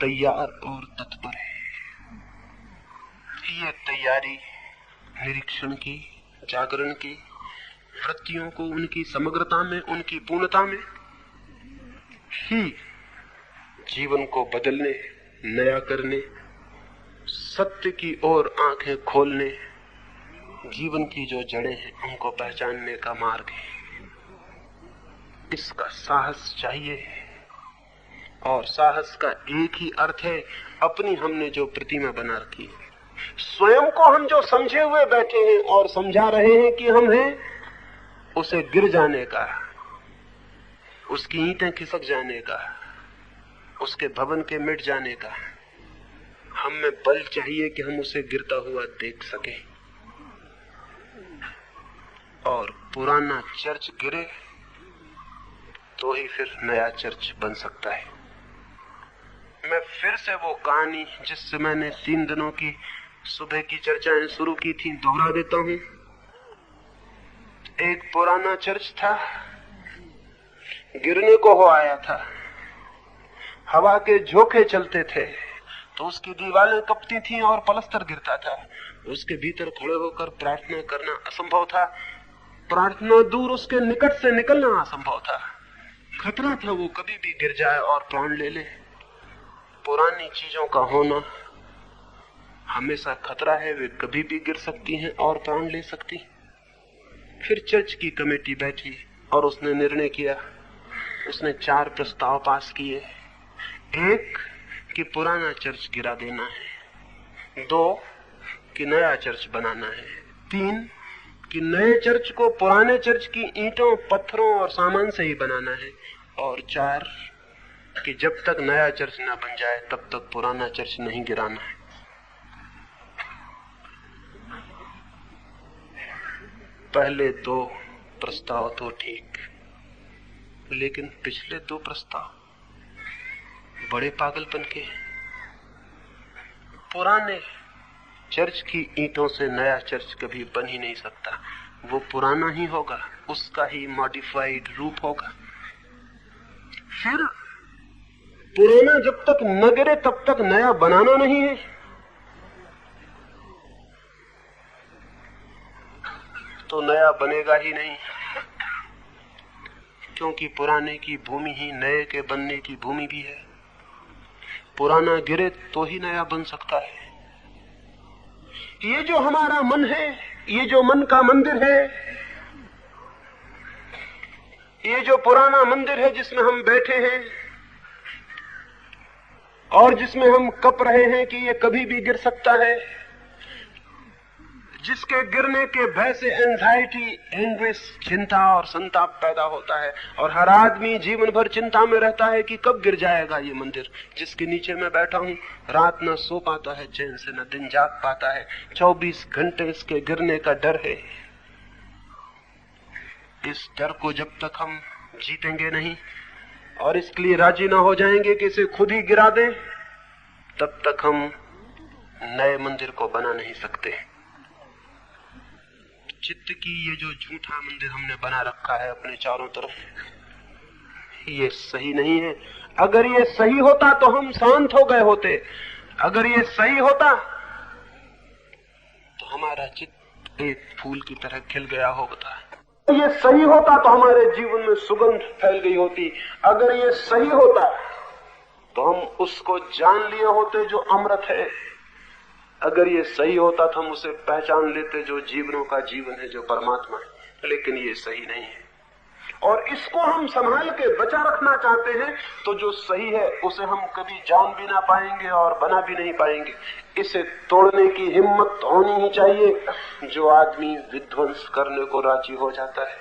तैयार और तत्पर है। ये तैयारी निरीक्षण की, जागरण की, वृत्तियों को उनकी समग्रता में, उनकी पूर्णता में ही जीवन को बदलने, नया करने, सत्य की ओर आंखें खोलने, जीवन की जो जड़ें हैं उनको पहचानने का मार्ग है। इसका साहस चाहिए, और साहस का एक ही अर्थ है, अपनी हमने जो प्रतिमा बना रखी है, स्वयं को हम जो समझे हुए बैठे हैं और समझा रहे हैं कि हम हैं, उसे गिर जाने का, उसकी ईंटें खिसक जाने का, उसके भवन के मिट जाने का हम में बल चाहिए कि हम उसे गिरता हुआ देख सके। और पुराना चर्च गिरे तो ही फिर नया चर्च बन सकता है। मैं फिर से वो कहानी जिससे मैंने 3 दिनों की सुबह की चर्चाएं शुरू की थी दोहरा देता हूं। एक पुराना चर्च था, गिरने को हो आया था, हवा के झोंके चलते थे, तो उसकी दीवारें कपती थीं और पलस्तर गिरता था। उसके भीतर खड़े होकर प्रार्थना करना असंभव था। प्रार्थना दूर, उसके निकट से निकलना असंभव था। खतरा था वो कभी भी गिर जाए और प्राण ले ले। पुरानी चीजों का होना हमेशा खतरा है, वे कभी भी गिर सकती हैं और प्राण ले सकती। फिर चर्च की कमेटी बैठी और उसने निर्णय किया। उसने 4 प्रस्ताव पास किए। 1 कि पुराना चर्च गिरा देना है, 2 कि नया चर्च बनाना है, 3 कि नए चर्च को पुराने चर्च की ईंटों, पत्थरों और सामान से ही बनाना है, और 4 कि जब तक नया चर्च न बन जाए तब तक पुराना चर्च नहीं गिराना है। पहले 2 प्रस्ताव तो ठीक, लेकिन पिछले 2 प्रस्ताव बड़े पागलपन के। पुराने चर्च की ईंटों से नया चर्च कभी बन ही नहीं सकता। वो पुराना ही होगा, उसका ही मॉडिफाइड रूप होगा। फिर पुराना जब तक न गिरे तब तक नया बनाना नहीं है। तो नया बनेगा ही नहीं, क्योंकि पुराने की भूमि ही नए के बनने की भूमि भी है। पुराना गिरे तो ही नया बन सकता है। ये जो हमारा मन है, ये जो मन का मंदिर है, ये जो पुराना मंदिर है जिसमें हम बैठे हैं और जिसमें हम कप रहे हैं कि ये कभी भी गिर सकता है, जिसके गिरने के भय से एंजाइटी, एंग्विश, चिंता और संताप पैदा होता है, और हर आदमी जीवन भर चिंता में रहता है कि कब गिर जाएगा ये मंदिर जिसके नीचे मैं बैठा हूं। रात न सो पाता है चैन से, न दिन जाग पाता है। 24 घंटे इसके गिरने का डर है। इस डर को जब तक हम जीतेंगे नहीं और इसके लिए राजी ना हो जाएंगे कि इसे खुद ही गिरा दें, तब तक हम नए मंदिर को बना नहीं सकते। चित्त की ये जो झूठा मंदिर हमने बना रखा है अपने चारों तरफ, ये सही नहीं है। अगर ये सही होता तो हम शांत हो गए होते। अगर ये सही होता तो हमारा चित्त एक फूल की तरह खिल गया होता। ये सही होता तो हमारे जीवन में सुगंध फैल गई होती। अगर ये सही होता तो हम उसको जान लिए होते जो अमृत है। अगर ये सही होता तो हम उसे पहचान लेते जो जीवनों का जीवन है, जो परमात्मा है। लेकिन ये सही नहीं है और इसको हम संभाल के बचा रखना चाहते हैं, तो जो सही है उसे हम कभी जान भी ना पाएंगे और बना भी नहीं पाएंगे। इसे तोड़ने की हिम्मत होनी ही चाहिए। जो आदमी विध्वंस करने को राजी हो जाता है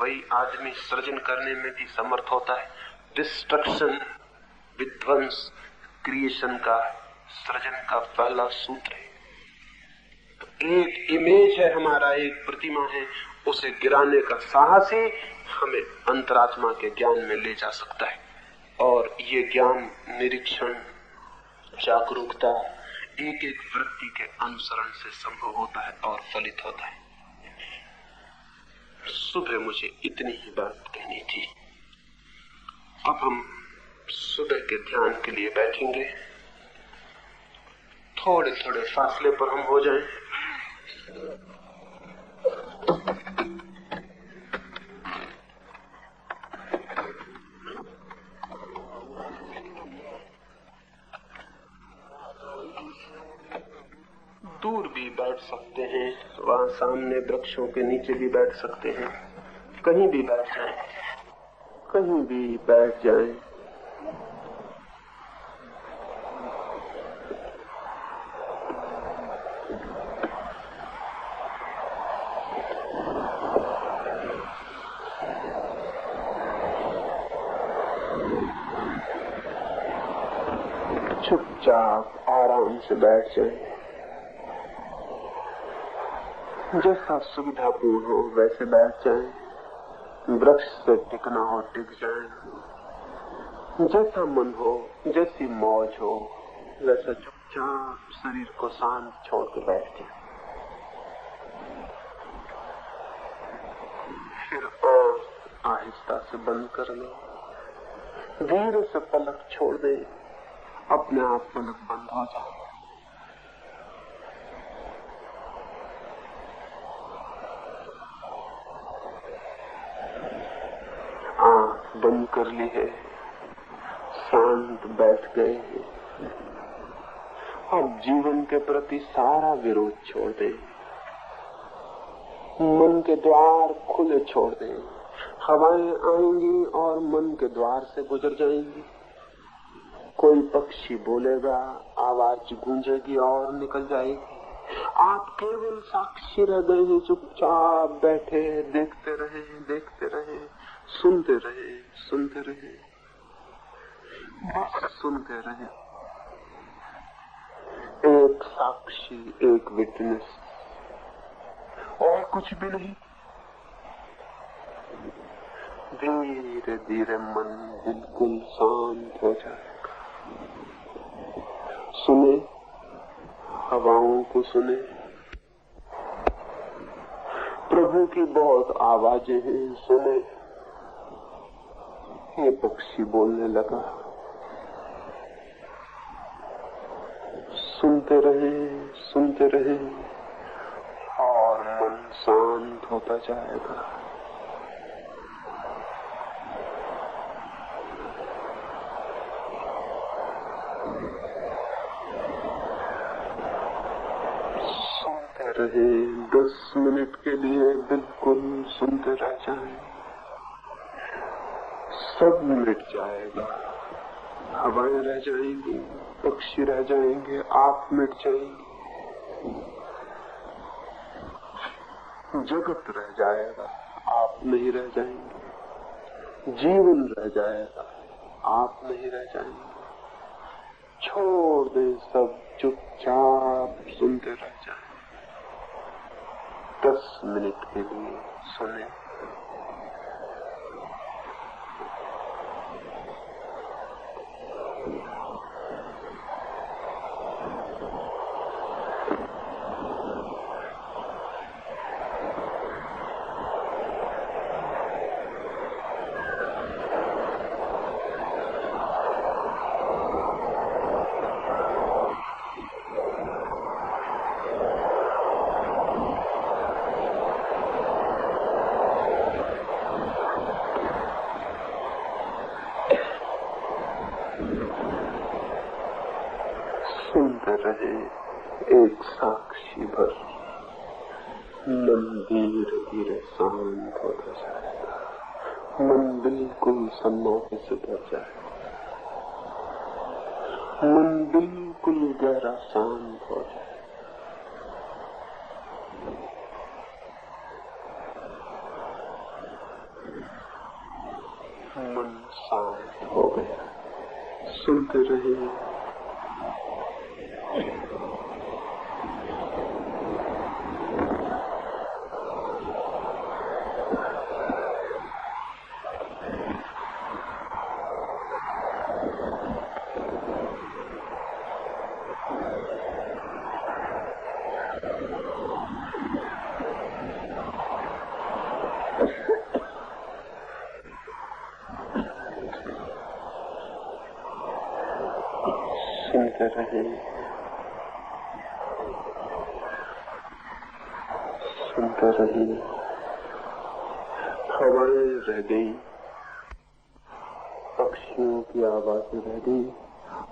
वही आदमी सृजन करने में भी समर्थ होता है। डिस्ट्रक्शन, विध्वंस, क्रिएशन का, सृजन का पहला सूत्र है। एक इमेज है हमारा, एक प्रतिमा है, उसे गिराने का साहस ही हमें अंतरात्मा के ज्ञान में ले जा सकता है। और ये ज्ञान निरीक्षण, जागरूकता, एक एक वृत्ति के अनुसरण से संभव होता है और फलित होता है। सुबह मुझे इतनी ही बात कहनी थी। अब हम सुबह के ध्यान के लिए बैठेंगे। थोड़े थोड़े फासले पर हम हो जाएं। दूर भी बैठ सकते हैं, वहां सामने वृक्षों के नीचे भी बैठ सकते हैं। कहीं भी बैठ जाएं, कहीं भी बैठ जाएं। चुपचाप आराम से बैठ जाएं। जैसा सुविधापूर्ण हो वैसे बैठ जाएं। वृक्ष से टिकना हो टिक जाएं। जैसा मन हो, जैसी मौज हो, वैसा चुपचाप शरीर को शांत छोड़ के बैठ जाएं। फिर आहिस्ता से बंद कर लो। धीरे से पलक छोड़ दें अपने आप पलक बंद हो जाए। आंख बंद कर ली है, शांत बैठ गए हैं। अब जीवन के प्रति सारा विरोध छोड़ दें, मन के द्वार खुले छोड़ दें। हवाएं आएंगी और मन के द्वार से गुजर जाएंगी। कोई पक्षी बोलेगा, आवाज गूंजेगी और निकल जाएगी। आप केवल साक्षी रह गए हैं, चुपचाप बैठे, देखते रहे, देखते रहे, सुनते रहे, सुनते रहे, बस सुनते रहे। एक साक्षी, एक विटनेस, और कुछ भी नहीं। धीरे धीरे मन बिल्कुल शांत हो जाएगा। सुने, हवाओं को सुने। प्रभु की बहुत आवाजें हैं, सुने। ये पक्षी बोलने लगा, सुनते रहे, सुनते रहे, और मन शांत होता जाएगा। सुनते रहे, 10 मिनट के लिए बिल्कुल सुनते रह जाएं। सब मिट जाएगा, हवाएं रह जाएंगी, पक्षी रह जाएंगे, आप मिट जाएंगे, जगत रह जाएगा, आप नहीं रह जाएंगे, जीवन रह जाएगा, आप नहीं रह जाएंगे। छोड़ दे सब, चुपचाप सुनते रह जाए। 10 मिनट के लिए सुने। सुनते रहे, एक साक्षी भर। मन धीरे धीरे शांत होता जाएगा, मन बिल्कुल सन्नाटे से भर जाएगा, मन बिल्कुल गहरा शांत हो जाए। मन शांत हो गया। सुनते रहे, सुनते रहे, सुनते रहे। हवाएं रह गई, पक्षियों की आवाजें रह गई,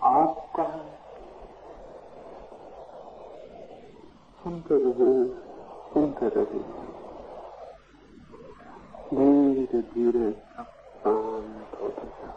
आप कहाँ? सुनते रहे, सुनते रहे। धीरे धीरे सब शांत होता जाए।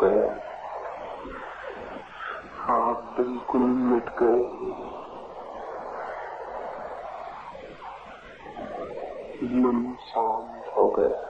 गया, आप बिल्कुल मिट गए। मन शांत हो गया।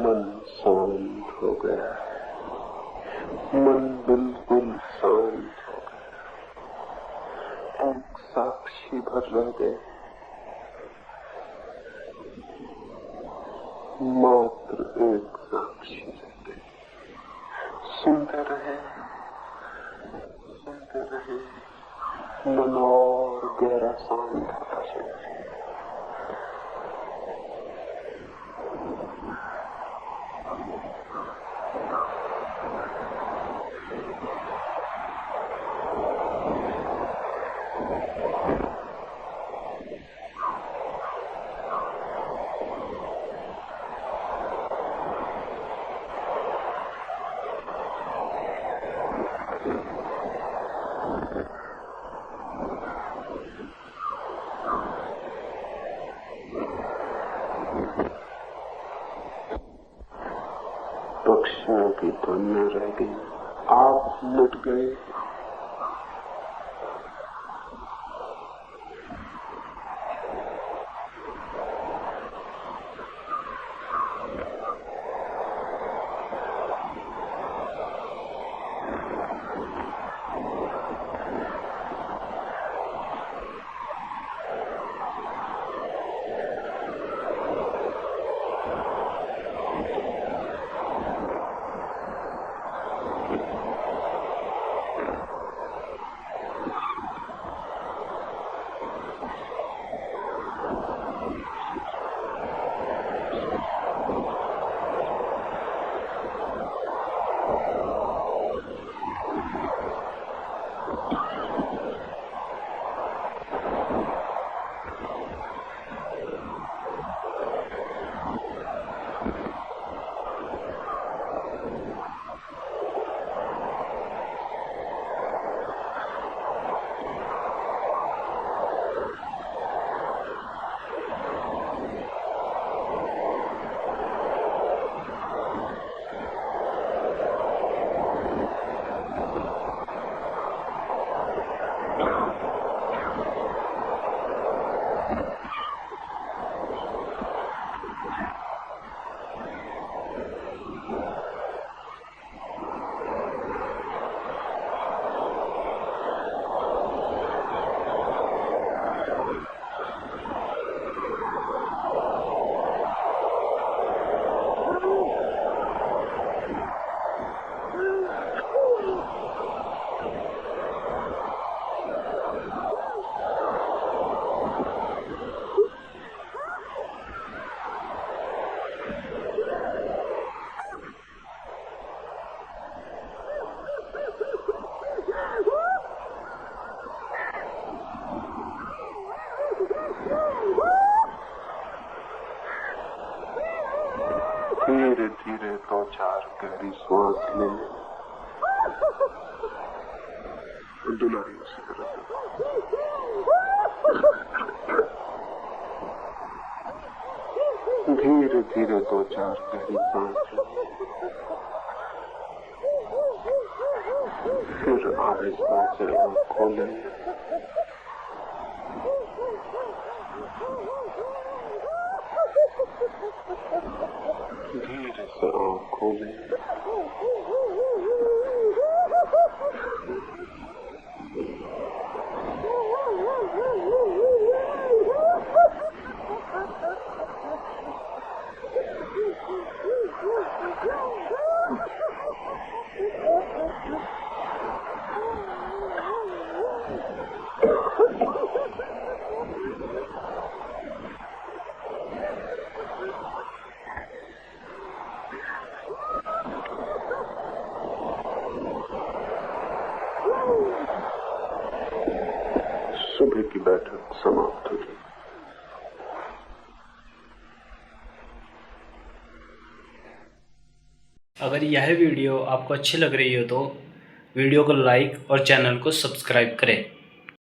मन शांत हो गया, मन बिल्कुल शांत हो गया। एक साक्षी भर रह गए, मात्र एक साक्षी रह गए। सुनते रहे, सुनते रहे, मन और गहरा शांत होता चला। पक्षियों की धुन में रह गई, आप मिट गए। धीरे धीरे 2-4 गहरी सांस ले लें। दुलारी उसी तरह धीरे धीरे 2-4 गहरी सांस लें। फिर आहिस्ता से आँख खोलें। धीरे से आँख खोलें। बैठक समाप्त हुई। अगर यह वीडियो आपको अच्छी लग रही हो तो वीडियो को लाइक और चैनल को सब्सक्राइब करें।